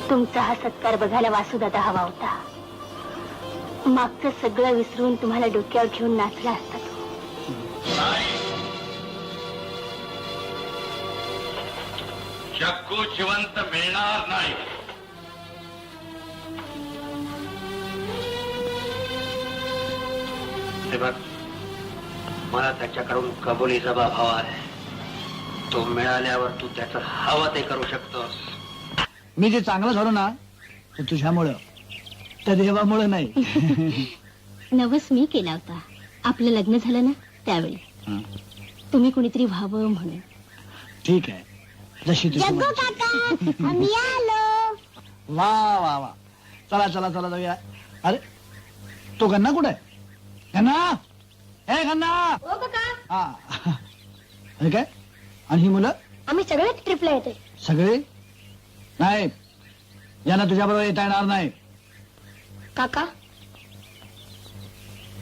Speaker 2: तुमचा हा सत्कार बघायला वासुदादा हवा होता. मागचं सगळं विसरून तुम्हाला डोक्यावर घेऊन नाचला असता तो.
Speaker 12: जग्गू जिवंत मिळणार नाही.
Speaker 1: हे बघ, मला त्याच्याकडून कबुली जबाब हवा आहे. तो मिळाल्यावर तू त्याचं हवं ते करू शकतोस.
Speaker 8: मी जे चांगलं झालो ना, ते तुझ्यामुळं, त्या देवामुळं नाही.
Speaker 2: नवस मी केला होता. आपलं लग्न झालं ना त्यावेळी. तुम्ही कुणीतरी व्हावं म्हणून.
Speaker 8: ठीक आहे, जशी तुझी
Speaker 11: जग्गू
Speaker 8: मर्जी.
Speaker 11: काका, आम्ही आलो.
Speaker 8: वा वा वा, चला चला चला जाऊया. अरे तो गन्ना कुठे आहे? गन्ना, हे गन्ना. हा, अरे काय? आणि ही मुलं
Speaker 11: आम्ही सगळे ट्रिपला येतोय.
Speaker 8: सगळे? नाही, यांना तुझ्या बरोबर येता येणार नाही.
Speaker 11: काका,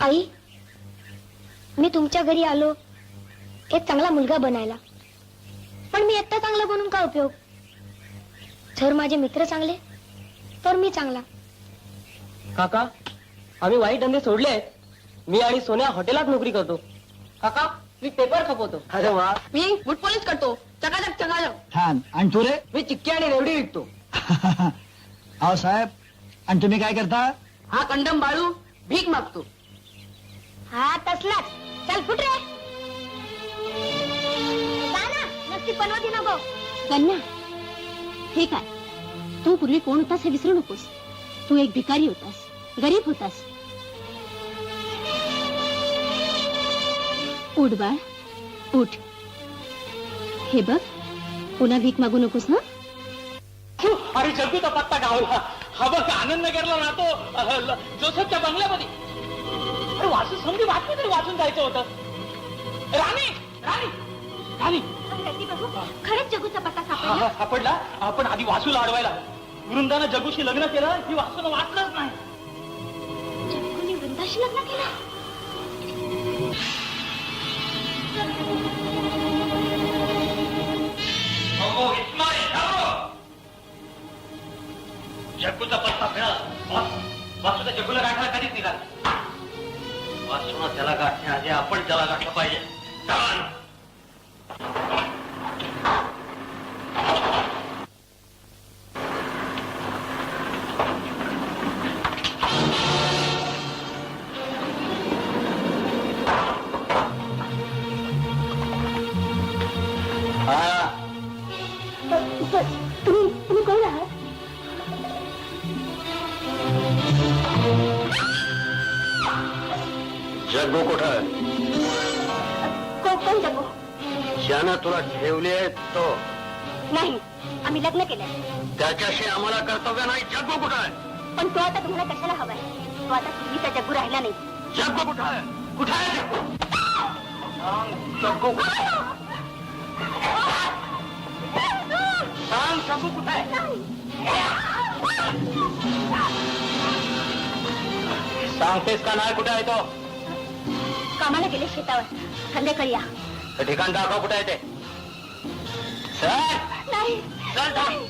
Speaker 11: आई, मी तुमच्या घरी आलो एक चांगला मुलगा बनायला, पण मी एकटा चांगला बनून काय उपयोग? जर माझे मित्र चांगले तर मी चांगला.
Speaker 7: काका, आम्ही वाईट धंदे सोडले आहेत. मी आणि सोन्या हॉटेलात नोकरी करतो. काका, मी पेपर खपवतो.
Speaker 3: अरे वा,
Speaker 7: मी बुट पॉलिश करतो. चकाचक चकाचक.
Speaker 8: छान. आणि तू रे?
Speaker 7: मी चिक्की आणि रेवडी विकतो.
Speaker 8: अहो साहेब, आणि तुम्ही काय करता?
Speaker 7: हा कंडम बाळू भीक मागतो.
Speaker 11: हा तसलाच. चल फुट रे. जा ना, नक्की पनवती नको.
Speaker 2: गन्ना, हे काय? तू पूर्वी कोण होतास हे विसरू नकोस. तू एक भिकारी होतास, गरीब होतास. उठ बाळ, उठ. हे बघ, पुन्हा भीक मागू नकोस ना.
Speaker 10: अरे जग्गूचा पत्ता गावला. हा बघ, आनंदनगरला राहतो, जोसेफच्या बंगल्यामध्ये. अरे वाचू, समजी बातमी तरी वाचून जायचं होतं. राणी राणी राणी,
Speaker 11: खरंच जगूचा पत्ता सापडला.
Speaker 10: सापडला. आपण आधी वासूला अडवायला. वृंदानं जग्गूशी लग्न केलं ही वासूला वाचलंच नाही.
Speaker 11: जग्गूने वृंदाशी लग्न केलं.
Speaker 1: जग्गूचा पत्ता मिळाला. वासूचा जग्गूला गाठला कधीच निघाला. वासून त्याला गाठण्याआधी आपण त्याला गाठलं पाहिजे. चला.
Speaker 3: जग्गू कुठं?
Speaker 2: कोण जगू?
Speaker 3: ज्यानं तुला ठेवली आहे तो.
Speaker 2: नाही, आम्ही लग्न केलंय.
Speaker 3: त्याच्याशी आम्हाला कर्तव्य नाही. जग्गू कुठं आहे?
Speaker 2: पण तो आता तुम्हाला कशाला हवाय? तो आता पूर्वीचा जग्गू राहिला नाही.
Speaker 3: जग्गू कुठं आहे? कुठं आहे जग्गू? जग्गू कुठं आहे? सांग, जग्गू कुठं आहे?
Speaker 6: सांगतेस का नाही कुठे आहे तो?
Speaker 2: कामाला गेले शेतावर. संध्याकाळी या.
Speaker 6: ते ठिकाण दाखव कुठे आहे ते. चल.
Speaker 2: नाही.
Speaker 6: चल थांब.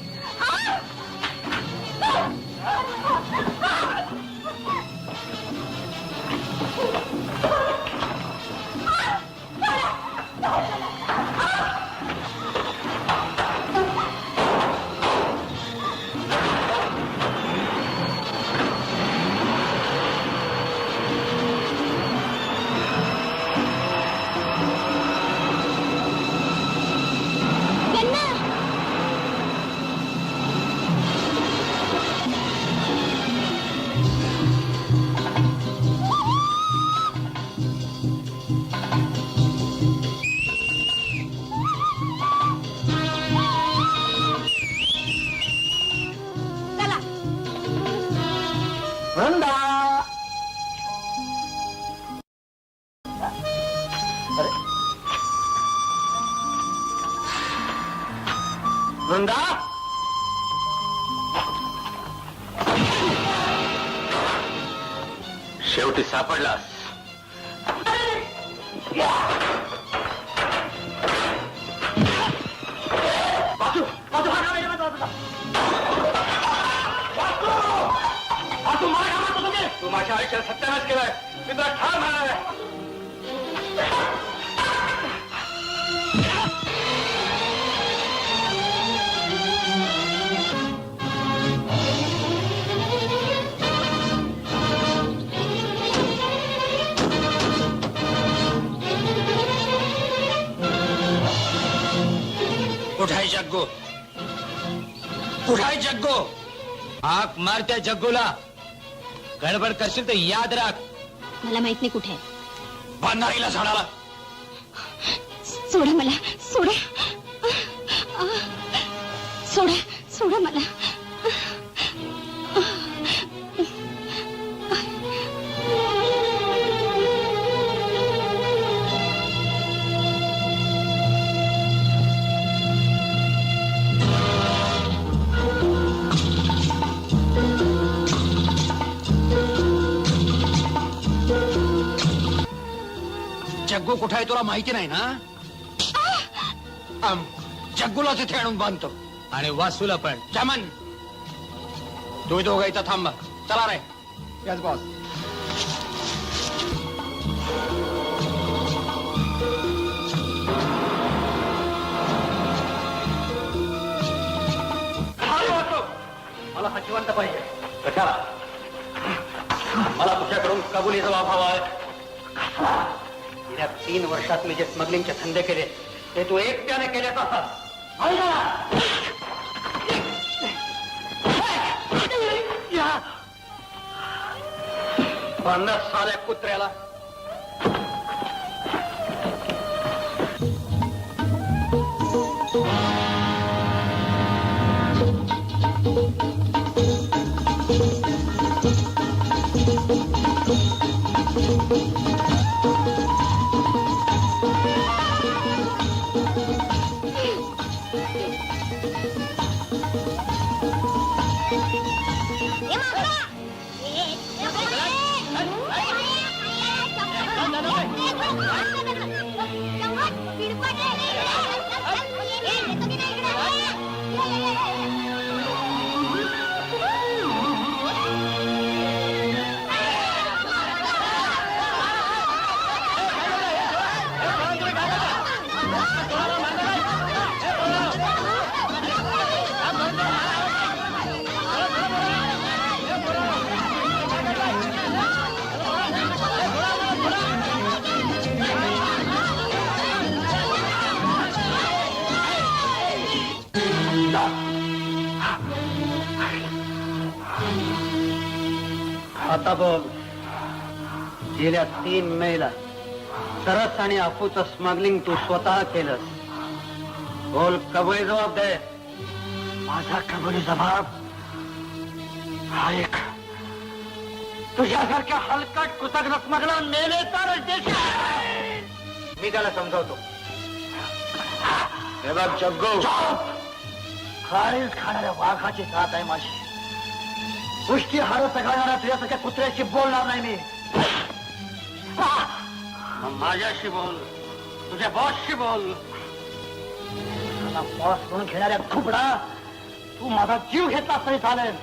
Speaker 2: चला.
Speaker 3: वृंदा. वृंदा.
Speaker 6: शेवटी सापडलास.
Speaker 3: बाजू बाजू हा गाडी बाजूला. तू मला काय म्हणतो तुम्ही?
Speaker 6: तू माझ्या आयुष्यात सत्यानाश केलाय. मी तुला ठार मारणार आहे.
Speaker 3: कुठं आहे जग्गू? कुठं आहे जग्गू?
Speaker 6: आग मार त्या जग्गूला. गडबड करशील तर याद राख.
Speaker 2: मला माहित नाही कुठे आहे.
Speaker 3: बांधारीला झाडाला.
Speaker 2: सोडा मला. सोडा. सोडा. सोडा मला.
Speaker 3: जग्गू कुठं आहे तुला माहिती नाही ना? जग्गूला तिथे आणून बांधतो.
Speaker 6: आणि वासूला पण.
Speaker 3: चमन, तुम्ही दोघं इथं थांबा. चला रे. Yes boss.
Speaker 6: मला हा जिवंत पाहिजे. कशाला? मला तुझ्याकडून कबुलीचा जबाब हवा आहे. गेल्या 3 वर्षात मी जे स्मगलिंगचे धंदे केले ते तू एकट्याने केलेच असतात. पन्नास साल्या कुत्र्याला. आता बोल.
Speaker 3: गेल्या 3 मेला सरस आणि अफूचं स्मगलिंग तू स्वतः केलंस. बोल, कबुली जबाब दे. माझा कबुली जबाब हा एक तुझ्यासारख्या हलकट कृतज्ञ स्मगलर मेले तर मी त्याला समजावतो. हे बघ जग्गू, खारीच खाणाऱ्या वाघाची जात आहे माझी. गोष्टी हार सगळ्यांना तुझ्यासारख्या कुत्र्याशी बोलणार नाही मी. माझ्याशी बोल, तुझ्या बॉसशी बोल. बॉस म्हणून घेणाऱ्या खुपडा, तू माझा जीव घेतला तरी चालेल,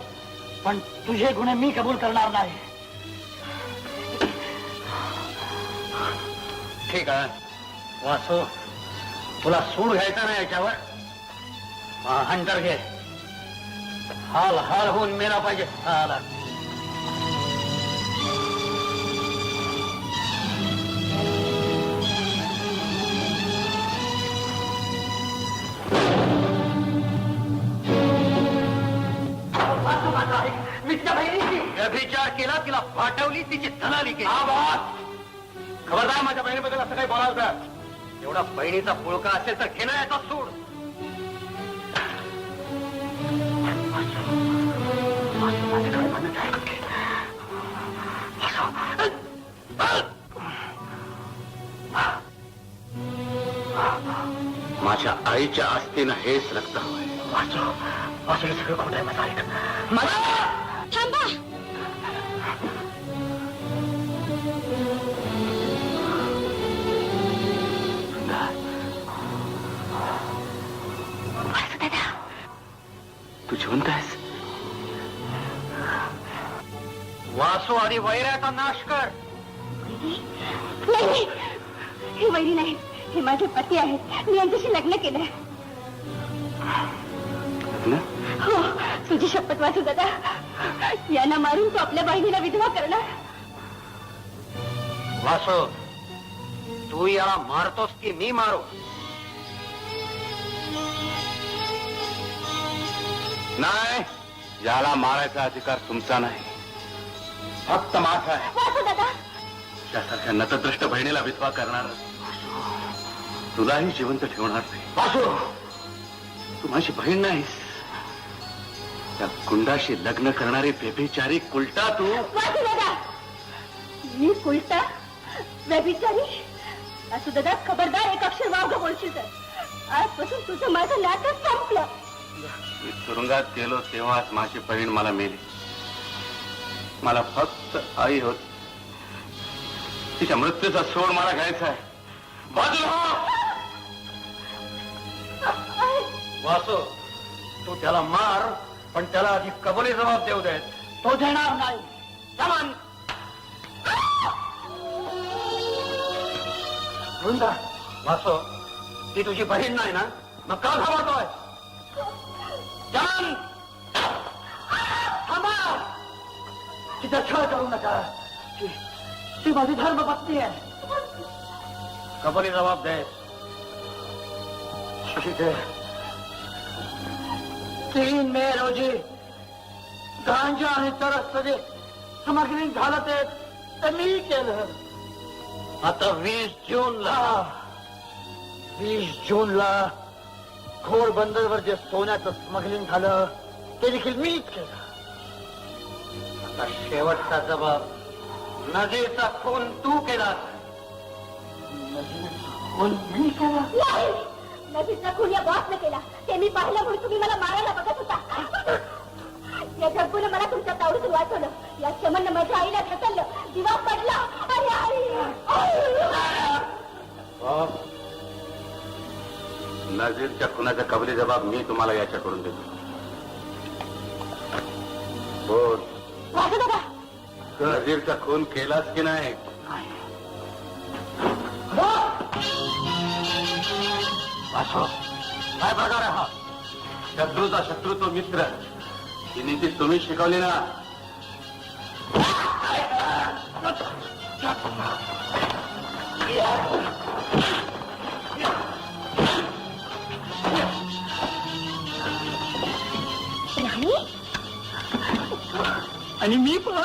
Speaker 3: पण तुझे गुन्हे मी कबूल करणार नाही. ठीक आहे वासू, तुला सूड घ्यायचा नाही याच्यावर. हंटर घे. हाल हाल होऊन मेला पाहिजे. हाल मी तिच्या बहिणीची व्यभिचार केला, तिला पाठवली, तिची धनाली केली. खबरदार, माझ्या बहिणीबद्दल असं काही बोलावं. एवढा बहिणीचा पुळका असेल तर घेणं याचा सूड.
Speaker 12: माझ्या आईच्या आस्तीनं हेच रक्त हवंय.
Speaker 3: वाचू सगळं खोट आहे. माझा ऐक.
Speaker 11: थांबा.
Speaker 12: तू जिवंत आहेस?
Speaker 3: वासू आणि वैराचा नाश कर.
Speaker 2: नाही, हे वैरी नाही, हे माझे पती आहेत. मी यांच्याशी लग्न केलंय. हो, तुझी शपथ वासू दादा, यांना मारून तू आपल्या बहिणीला विधवा करणार.
Speaker 3: वासू, तू याला मारतोस की मी मारू?
Speaker 12: नाही, याला मारायचा अधिकार तुमचा नाही, फक्त माझा आहे.
Speaker 2: वासू दादा,
Speaker 12: त्यासारख्या नतदृष्ट बहिणीला विधवा करणार तुलाही जिवंत ठेवणार नाही.
Speaker 3: वासू,
Speaker 12: तू माझी बहीण नाहीस, त्या गुंडाशी लग्न करणारी बेबिचारी कुलटा तू.
Speaker 2: वासू दादा, मी कुलटा व्यभिचारी? वासू दादा, खबरदार, एक अक्षर वावगं बोलशील तर आजपासून तुझं माझं नातं संपलं.
Speaker 12: मी तुरुंगात गेलो तेव्हाच माझी बहीण मला मेली. मला फक्त आई होत. तिच्या मृत्यूचा सोड मला घ्यायचा आहे. बाजूला हो.
Speaker 3: वासू, तू त्याला मार, पण त्याला आधी कबुली जबाब देऊ दे. तो देणार नाही. समान वृंदा, वासू, ती तुझी बहीण नाही ना? मग का घाबरतोय? जान, थांबा. तिचा छळ करू नका. ती माझी धर्मपत्नी आहे. कबुली जबाब दे. ठीक आहे. 3 मे रोजी गांजा आणि तरस जे सामग्री झालं ते मी केलं. आता 20 जूनला घोडबंदरवर जे सोन्याचं स्मगलिंग झालं ते देखील मीच केलं. आता शेवटचा जबाब, नजीरचा खून तू केला. खून मी केला?
Speaker 2: नाही, नजीकचा खून या बॉसने केला. ते मी पाहिलं म्हणून तुम्ही मला मारायला बघत होता. या जग्गूने मला तुमच्या तावडीतून वाचवलं. या चमननं माझ्या आईला ढकललं. दिवा पडला. अरे
Speaker 12: नजीरच्या खुनाचा कबली जबाब मी तुम्हाला याच्याकडून देतो. बोल,
Speaker 2: वासू दादा,
Speaker 12: नजीरचा खून केलास की नाही?
Speaker 3: वासू, काय प्रकार आहे हा?
Speaker 12: शत्रूचा शत्रू तो मित्र. ही नीती तुम्ही शिकवली ना?
Speaker 2: आणि मी पण